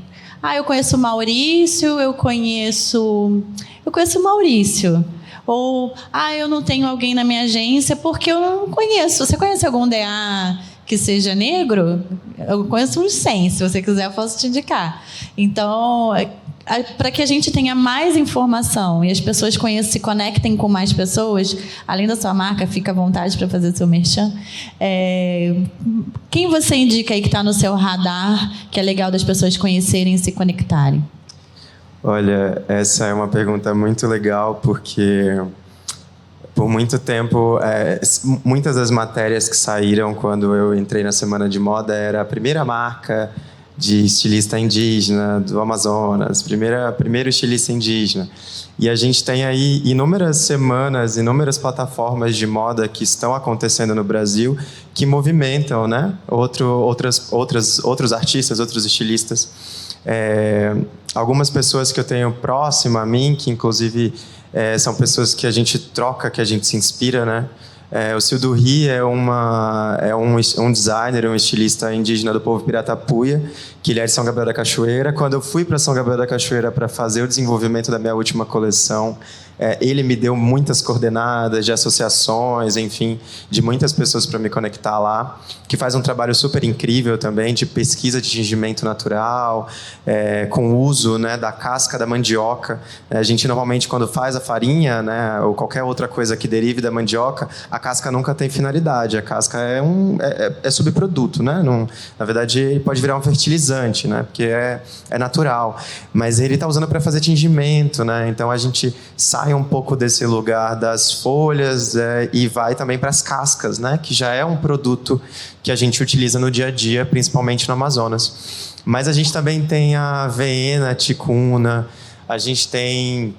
Eu conheço o Maurício, eu conheço o Maurício. Ou, eu não tenho alguém na minha agência porque eu não conheço. Você conhece algum DA que seja negro? Eu conheço uns 100, se você quiser eu posso te indicar. Então, para que a gente tenha mais informação e as pessoas se conectem com mais pessoas, além da sua marca, fica à vontade para fazer seu merchan. Quem você indica aí que está no seu radar, que é legal das pessoas conhecerem e se conectarem?
Olha, essa é uma pergunta muito legal, porque por muito tempo, muitas das matérias que saíram quando eu entrei na Semana de Moda era a primeira marca de estilista indígena do Amazonas, primeiro estilista indígena. E a gente tem aí inúmeras semanas, inúmeras plataformas de moda que estão acontecendo no Brasil que movimentam, né, outros artistas, outros estilistas. Algumas pessoas que eu tenho próxima a mim, que inclusive são pessoas que a gente troca, que a gente se inspira, né? O Cildo Ri é um designer, um estilista indígena do povo Piratapuia, que ele é de São Gabriel da Cachoeira. Quando eu fui para São Gabriel da Cachoeira para fazer o desenvolvimento da minha última coleção, ele me deu muitas coordenadas de associações, enfim, de muitas pessoas para me conectar lá, que faz um trabalho super incrível também de pesquisa de tingimento natural, com o uso, né, da casca da mandioca. A gente normalmente, quando faz a farinha, né, ou qualquer outra coisa que derive da mandioca, a casca nunca tem finalidade. A casca é subproduto, né? Na verdade, ele pode virar um fertilizante, né? Porque é natural. Mas ele está usando para fazer tingimento, né? Então a gente sai um pouco desse lugar das folhas e vai também para as cascas, né? Que já é um produto que a gente utiliza no dia a dia, principalmente no Amazonas. Mas a gente também tem a aveena, a ticuna, a gente tem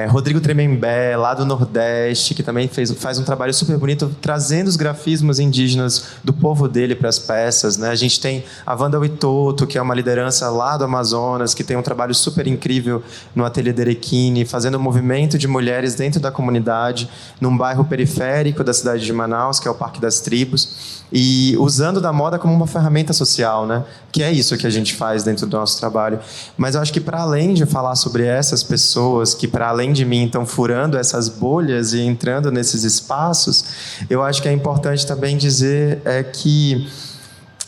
Rodrigo Tremembé, lá do Nordeste, que também faz um trabalho super bonito, trazendo os grafismos indígenas do povo dele para as peças, né? A gente tem a Wanda Witoto, que é uma liderança lá do Amazonas, que tem um trabalho super incrível no Ateliê Derequini, fazendo um movimento de mulheres dentro da comunidade, num bairro periférico da cidade de Manaus, que é o Parque das Tribos, e usando da moda como uma ferramenta social, né? Que é isso que a gente faz dentro do nosso trabalho. Mas eu acho que, para além de falar sobre essas pessoas que, para além de mim, estão furando essas bolhas e entrando nesses espaços, eu acho que é importante também dizer que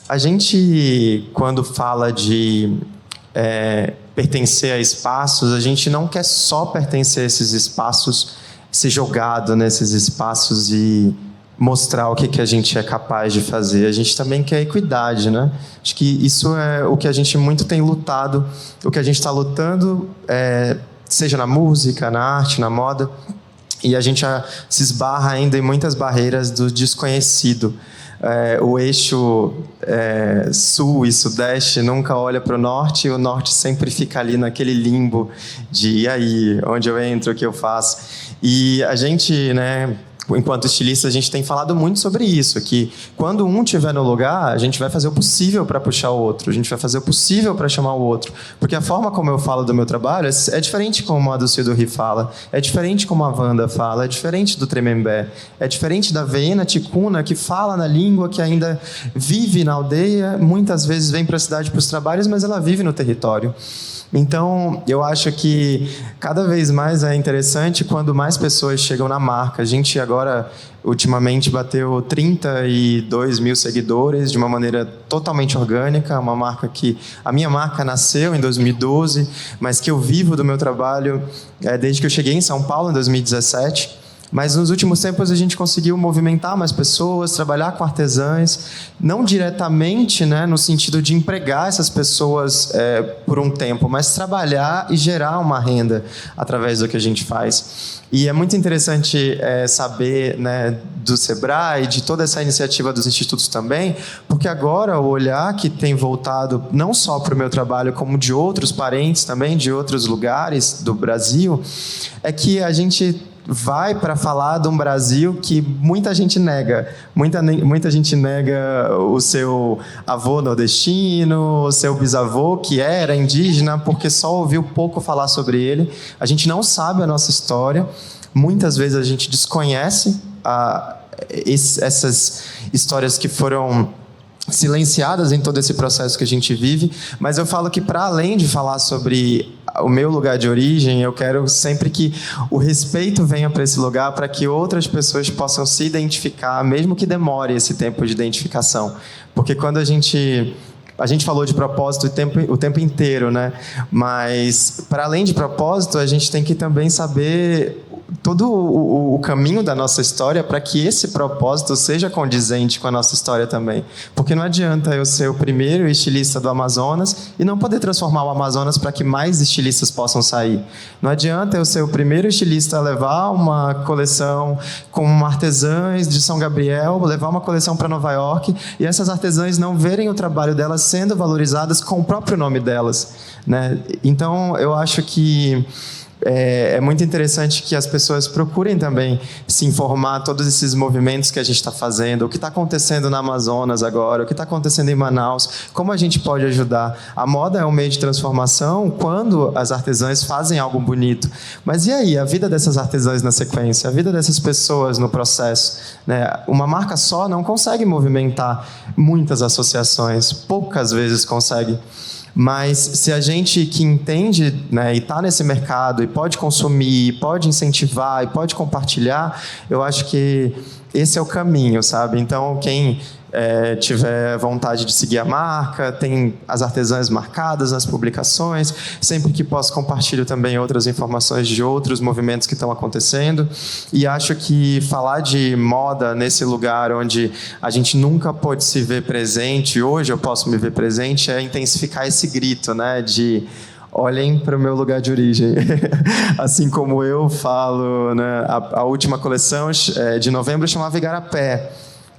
a gente, quando fala de pertencer a espaços, a gente não quer só pertencer a esses espaços, ser jogado nesses espaços e mostrar o que a gente é capaz de fazer. A gente também quer equidade, né? Acho que isso é o que a gente muito tem lutado, o que a gente está lutando, seja na música, na arte, na moda, e a gente se esbarra ainda em muitas barreiras do desconhecido. O eixo sul e sudeste nunca olha para o norte, e o norte sempre fica ali naquele limbo de e aí, onde eu entro, o que eu faço? E a gente, né, enquanto estilista, a gente tem falado muito sobre isso, que quando um estiver no lugar, a gente vai fazer o possível para puxar o outro, a gente vai fazer o possível para chamar o outro, porque a forma como eu falo do meu trabalho é diferente como a do Cildo Ri fala, é diferente como a Wanda fala, é diferente do Tremembé, é diferente da aveena, ticuna, que fala na língua, que ainda vive na aldeia, muitas vezes vem para a cidade para os trabalhos, mas ela vive no território. Então, eu acho que cada vez mais é interessante quando mais pessoas chegam na marca. A gente agora, ultimamente, bateu 32 mil seguidores de uma maneira totalmente orgânica, uma marca que... A minha marca nasceu em 2012, mas que eu vivo do meu trabalho desde que eu cheguei em São Paulo, em 2017. Mas nos últimos tempos a gente conseguiu movimentar mais pessoas, trabalhar com artesãs, não diretamente, né, no sentido de empregar essas pessoas por um tempo, mas trabalhar e gerar uma renda através do que a gente faz. E é muito interessante saber, né, do Sebrae, de toda essa iniciativa dos institutos também, porque agora o olhar que tem voltado não só para o meu trabalho, como de outros parentes também, de outros lugares do Brasil, é que a gente vai para falar de um Brasil que muita gente nega. Muita gente nega o seu avô nordestino, o seu bisavô, que era indígena, porque só ouviu pouco falar sobre ele. A gente não sabe a nossa história. Muitas vezes a gente desconhece essas histórias que foram silenciadas em todo esse processo que a gente vive, mas eu falo que, para além de falar sobre o meu lugar de origem, eu quero sempre que o respeito venha para esse lugar, para que outras pessoas possam se identificar, mesmo que demore esse tempo de identificação. Porque quando a gente falou de propósito o tempo inteiro, né? Mas, para além de propósito, a gente tem que também saber todo o caminho da nossa história para que esse propósito seja condizente com a nossa história também. Porque não adianta eu ser o primeiro estilista do Amazonas e não poder transformar o Amazonas para que mais estilistas possam sair. Não adianta eu ser o primeiro estilista a levar uma coleção com artesãs de São Gabriel, levar uma coleção para Nova York e essas artesãs não verem o trabalho delas sendo valorizadas com o próprio nome delas, né? Então, eu acho que é muito interessante que as pessoas procurem também se informar todos esses movimentos que a gente está fazendo, o que está acontecendo na Amazonas agora, o que está acontecendo em Manaus, como a gente pode ajudar. A moda é um meio de transformação quando as artesãs fazem algo bonito. Mas e aí, a vida dessas artesãs na sequência, a vida dessas pessoas no processo, né? Uma marca só não consegue movimentar muitas associações, poucas vezes consegue. Mas se a gente que entende, né, e está nesse mercado e pode consumir, pode incentivar e pode compartilhar, eu acho que esse é o caminho, sabe? Então, quem tiver vontade de seguir a marca, tem as artesãs marcadas nas publicações, sempre que posso compartilho também outras informações de outros movimentos que estão acontecendo, e acho que falar de moda nesse lugar onde a gente nunca pôde se ver presente, hoje eu posso me ver presente, é intensificar esse grito, né, de olhem para o meu lugar de origem. Assim como eu falo, né, a última coleção de novembro chamava Igarapé.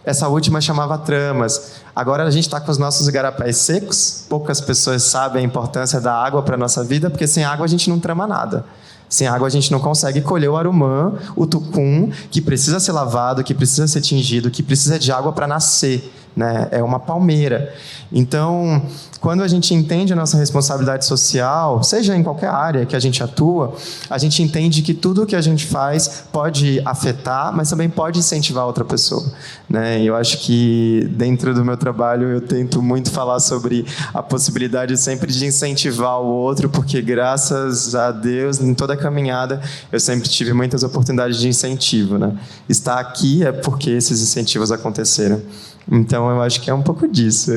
Essa última chamava Tramas. Agora a gente está com os nossos igarapés secos. Poucas pessoas sabem a importância da água para a nossa vida, porque sem água a gente não trama nada. Sem água a gente não consegue colher o arumã, o tucum, que precisa ser lavado, que precisa ser tingido, que precisa de água para nascer, né? É uma palmeira. Então, quando a gente entende a nossa responsabilidade social, seja em qualquer área que a gente atua, a gente entende que tudo o que a gente faz pode afetar, mas também pode incentivar outra pessoa, né? E eu acho que dentro do meu trabalho eu tento muito falar sobre a possibilidade sempre de incentivar o outro, porque graças a Deus, em toda a caminhada, eu sempre tive muitas oportunidades de incentivo, né? Estar aqui é porque esses incentivos aconteceram. Então, eu acho que é um pouco disso.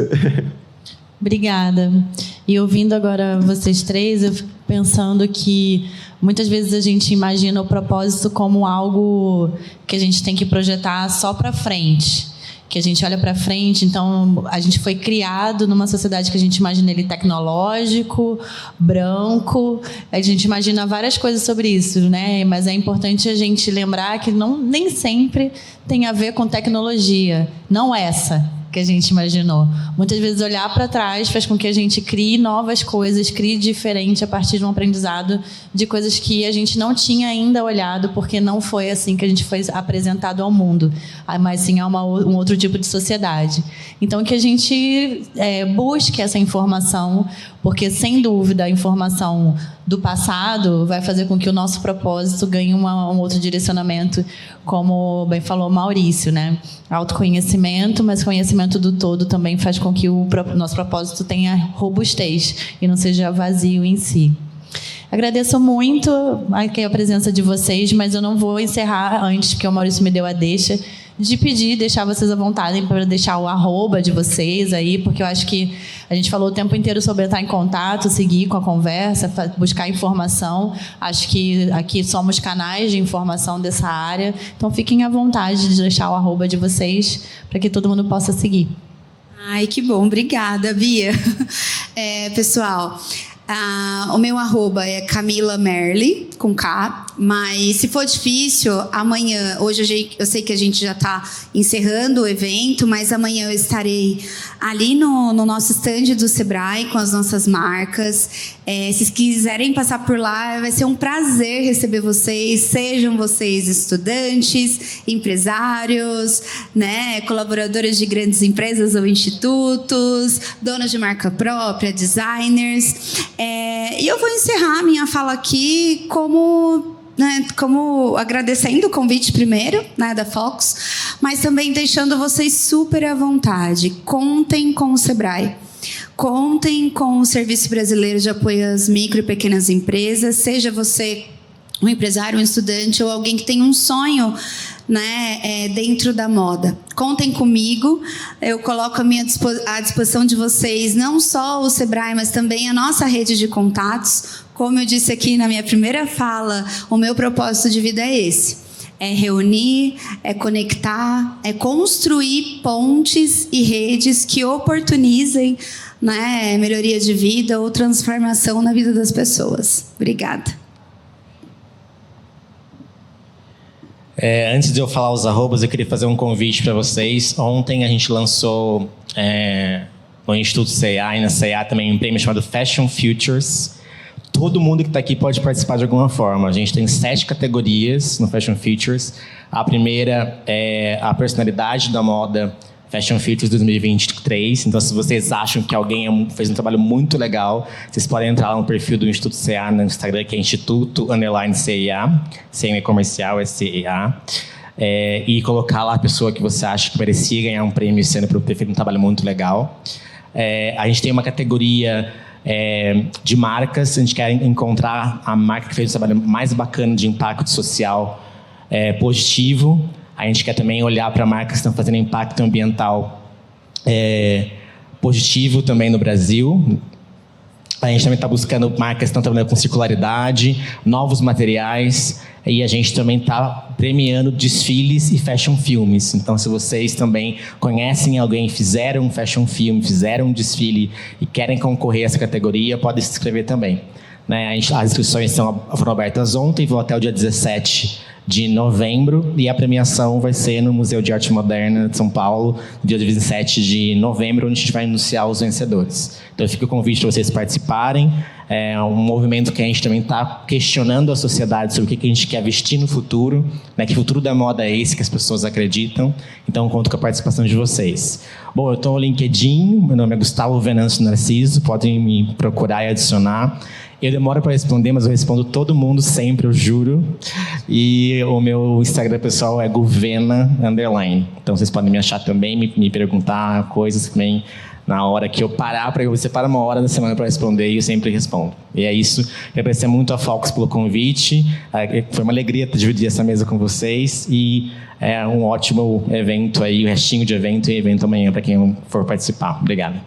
Obrigada. E ouvindo agora vocês três, eu fico pensando que muitas vezes a gente imagina o propósito como algo que a gente tem que projetar só para frente, que a gente olha para frente. Então, a gente foi criado numa sociedade que a gente imagina ele tecnológico, branco, a gente imagina várias coisas sobre isso, né? Mas é importante a gente lembrar que nem sempre tem a ver com tecnologia, não essa que a gente imaginou. Muitas vezes olhar para trás faz com que a gente crie novas coisas, crie diferente a partir de um aprendizado de coisas que a gente não tinha ainda olhado, porque não foi assim que a gente foi apresentado ao mundo, mas sim a um outro tipo de sociedade. Então, que a gente busque essa informação, porque, sem dúvida, a informação do passado vai fazer com que o nosso propósito ganhe um outro direcionamento, como bem falou Maurício, né? Autoconhecimento, mas conhecimento do todo também faz com que o nosso propósito tenha robustez e não seja vazio em si. Agradeço muito aqui a presença de vocês, mas eu não vou encerrar antes que o Maurício me deu a deixa de deixar vocês à vontade para deixar o @ de vocês aí, porque eu acho que a gente falou o tempo inteiro sobre estar em contato, seguir com a conversa, buscar informação. Acho que aqui somos canais de informação dessa área, então fiquem à vontade de deixar o @ de vocês para que todo mundo possa seguir.
Ai, que bom. Obrigada, Bia. Pessoal, o meu @ é Camila Merli, com K, mas se for difícil, amanhã, hoje eu sei que a gente já está encerrando o evento, mas amanhã eu estarei ali no nosso stand do Sebrae com as nossas marcas. Se quiserem passar por lá, vai ser um prazer receber vocês, sejam vocês estudantes, empresários, né, colaboradores de grandes empresas ou institutos, donos de marca própria, designers. E eu vou encerrar minha fala aqui como né, como agradecendo o convite primeiro, né, da Focus, mas também deixando vocês super à vontade. Contem com o Sebrae. Contem com o Serviço Brasileiro de Apoio às Micro e Pequenas Empresas, seja você um empresário, um estudante ou alguém que tem um sonho, né, dentro da moda. Contem comigo, eu coloco à disposição de vocês não só o Sebrae, mas também a nossa rede de contatos. Como eu disse aqui na minha primeira fala, o meu propósito de vida é esse. É reunir, é conectar, é construir pontes e redes que oportunizem, né, melhoria de vida ou transformação na vida das pessoas. Obrigada.
Antes de eu falar os arrobas, eu queria fazer um convite para vocês. Ontem a gente lançou no Instituto C&A e na C&A também um prêmio chamado Fashion Futures. Todo mundo que está aqui pode participar de alguma forma. A gente tem 7 categorias no Fashion Futures. A primeira é a personalidade da moda Fashion Futures 2023. Então, se vocês acham que alguém fez um trabalho muito legal, vocês podem entrar lá no perfil do Instituto C&A no Instagram, que é Instituto_CIA. CM comercial é CEA. E colocar lá a pessoa que você acha que merecia ganhar um prêmio esse ano por ter feito um trabalho muito legal. A gente tem uma categoria de marcas. A gente quer encontrar a marca que fez o trabalho mais bacana de impacto social positivo. A gente quer também olhar para marcas que estão fazendo impacto ambiental positivo também no Brasil. A gente também está buscando marcas que estão trabalhando com circularidade, novos materiais, e a gente também está premiando desfiles e fashion filmes. Então, se vocês também conhecem alguém, fizeram um fashion film, fizeram um desfile e querem concorrer a essa categoria, podem se inscrever também. Né? As inscrições foram abertas ontem, vão até o dia 17 de novembro, e a premiação vai ser no Museu de Arte Moderna de São Paulo, dia 17 de novembro, onde a gente vai anunciar os vencedores. Então, fica o convite para vocês participarem. É um movimento que a gente também está questionando a sociedade sobre o que a gente quer vestir no futuro, né? Que futuro da moda é esse que as pessoas acreditam. Então, conto com a participação de vocês. Bom, eu estou no LinkedIn, meu nome é Gustavo Venâncio Narciso, podem me procurar e adicionar. Eu demoro para responder, mas eu respondo todo mundo sempre, eu juro. E o meu Instagram pessoal é Guvena_. Então, vocês podem me achar também, me perguntar coisas também na hora que eu parar, para você para uma hora da semana para responder, e eu sempre respondo. E é isso. Quero agradecer muito a Focus pelo convite. Foi uma alegria dividir essa mesa com vocês, e é um ótimo evento aí, o restinho de evento e evento amanhã para quem for participar. Obrigado.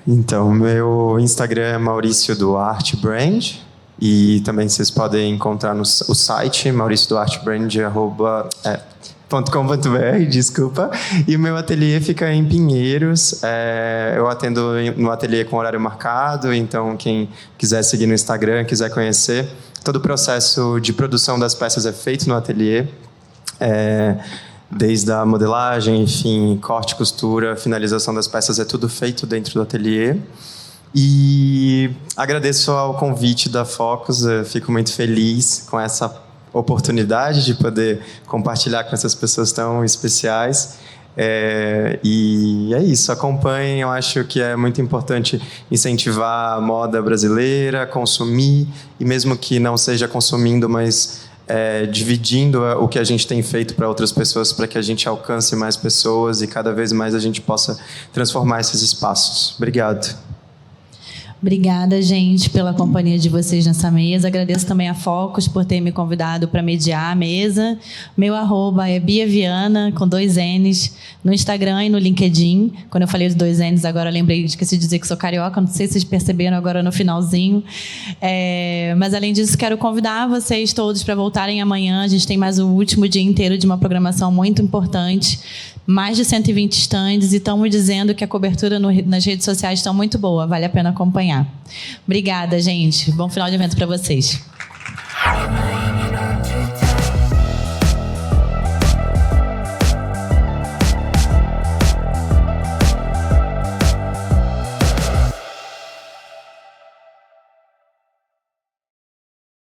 Então, meu Instagram é Maurício Duarte Brand, e também vocês podem encontrar no site mauricioduartebrand.com.br, desculpa. E o meu ateliê fica em Pinheiros. Eu atendo no ateliê com horário marcado, então quem quiser seguir no Instagram, quiser conhecer, todo o processo de produção das peças é feito no ateliê. Desde a modelagem, enfim, corte, costura, finalização das peças, é tudo feito dentro do ateliê. E agradeço ao convite da Focus, eu fico muito feliz com essa oportunidade de poder compartilhar com essas pessoas tão especiais. E é isso, acompanhem, eu acho que é muito importante incentivar a moda brasileira, consumir, e mesmo que não seja consumindo, mas dividindo o que a gente tem feito para outras pessoas, para que a gente alcance mais pessoas e cada vez mais a gente possa transformar esses espaços. Obrigado.
Obrigada, gente, pela companhia de vocês nessa mesa. Agradeço também a Focus por ter me convidado para mediar a mesa. Meu arroba é Bia Viana, com 2 N's, no Instagram e no LinkedIn. Quando eu falei de 2 N's, agora lembrei, esqueci de dizer que sou carioca, não sei se vocês perceberam agora no finalzinho. Mas, além disso, quero convidar vocês todos para voltarem amanhã. A gente tem mais o último dia inteiro de uma programação muito importante. Mais de 120 estandes, e estamos dizendo que a cobertura nas redes sociais está muito boa. Vale a pena acompanhar. Obrigada, gente. Bom final de evento para vocês.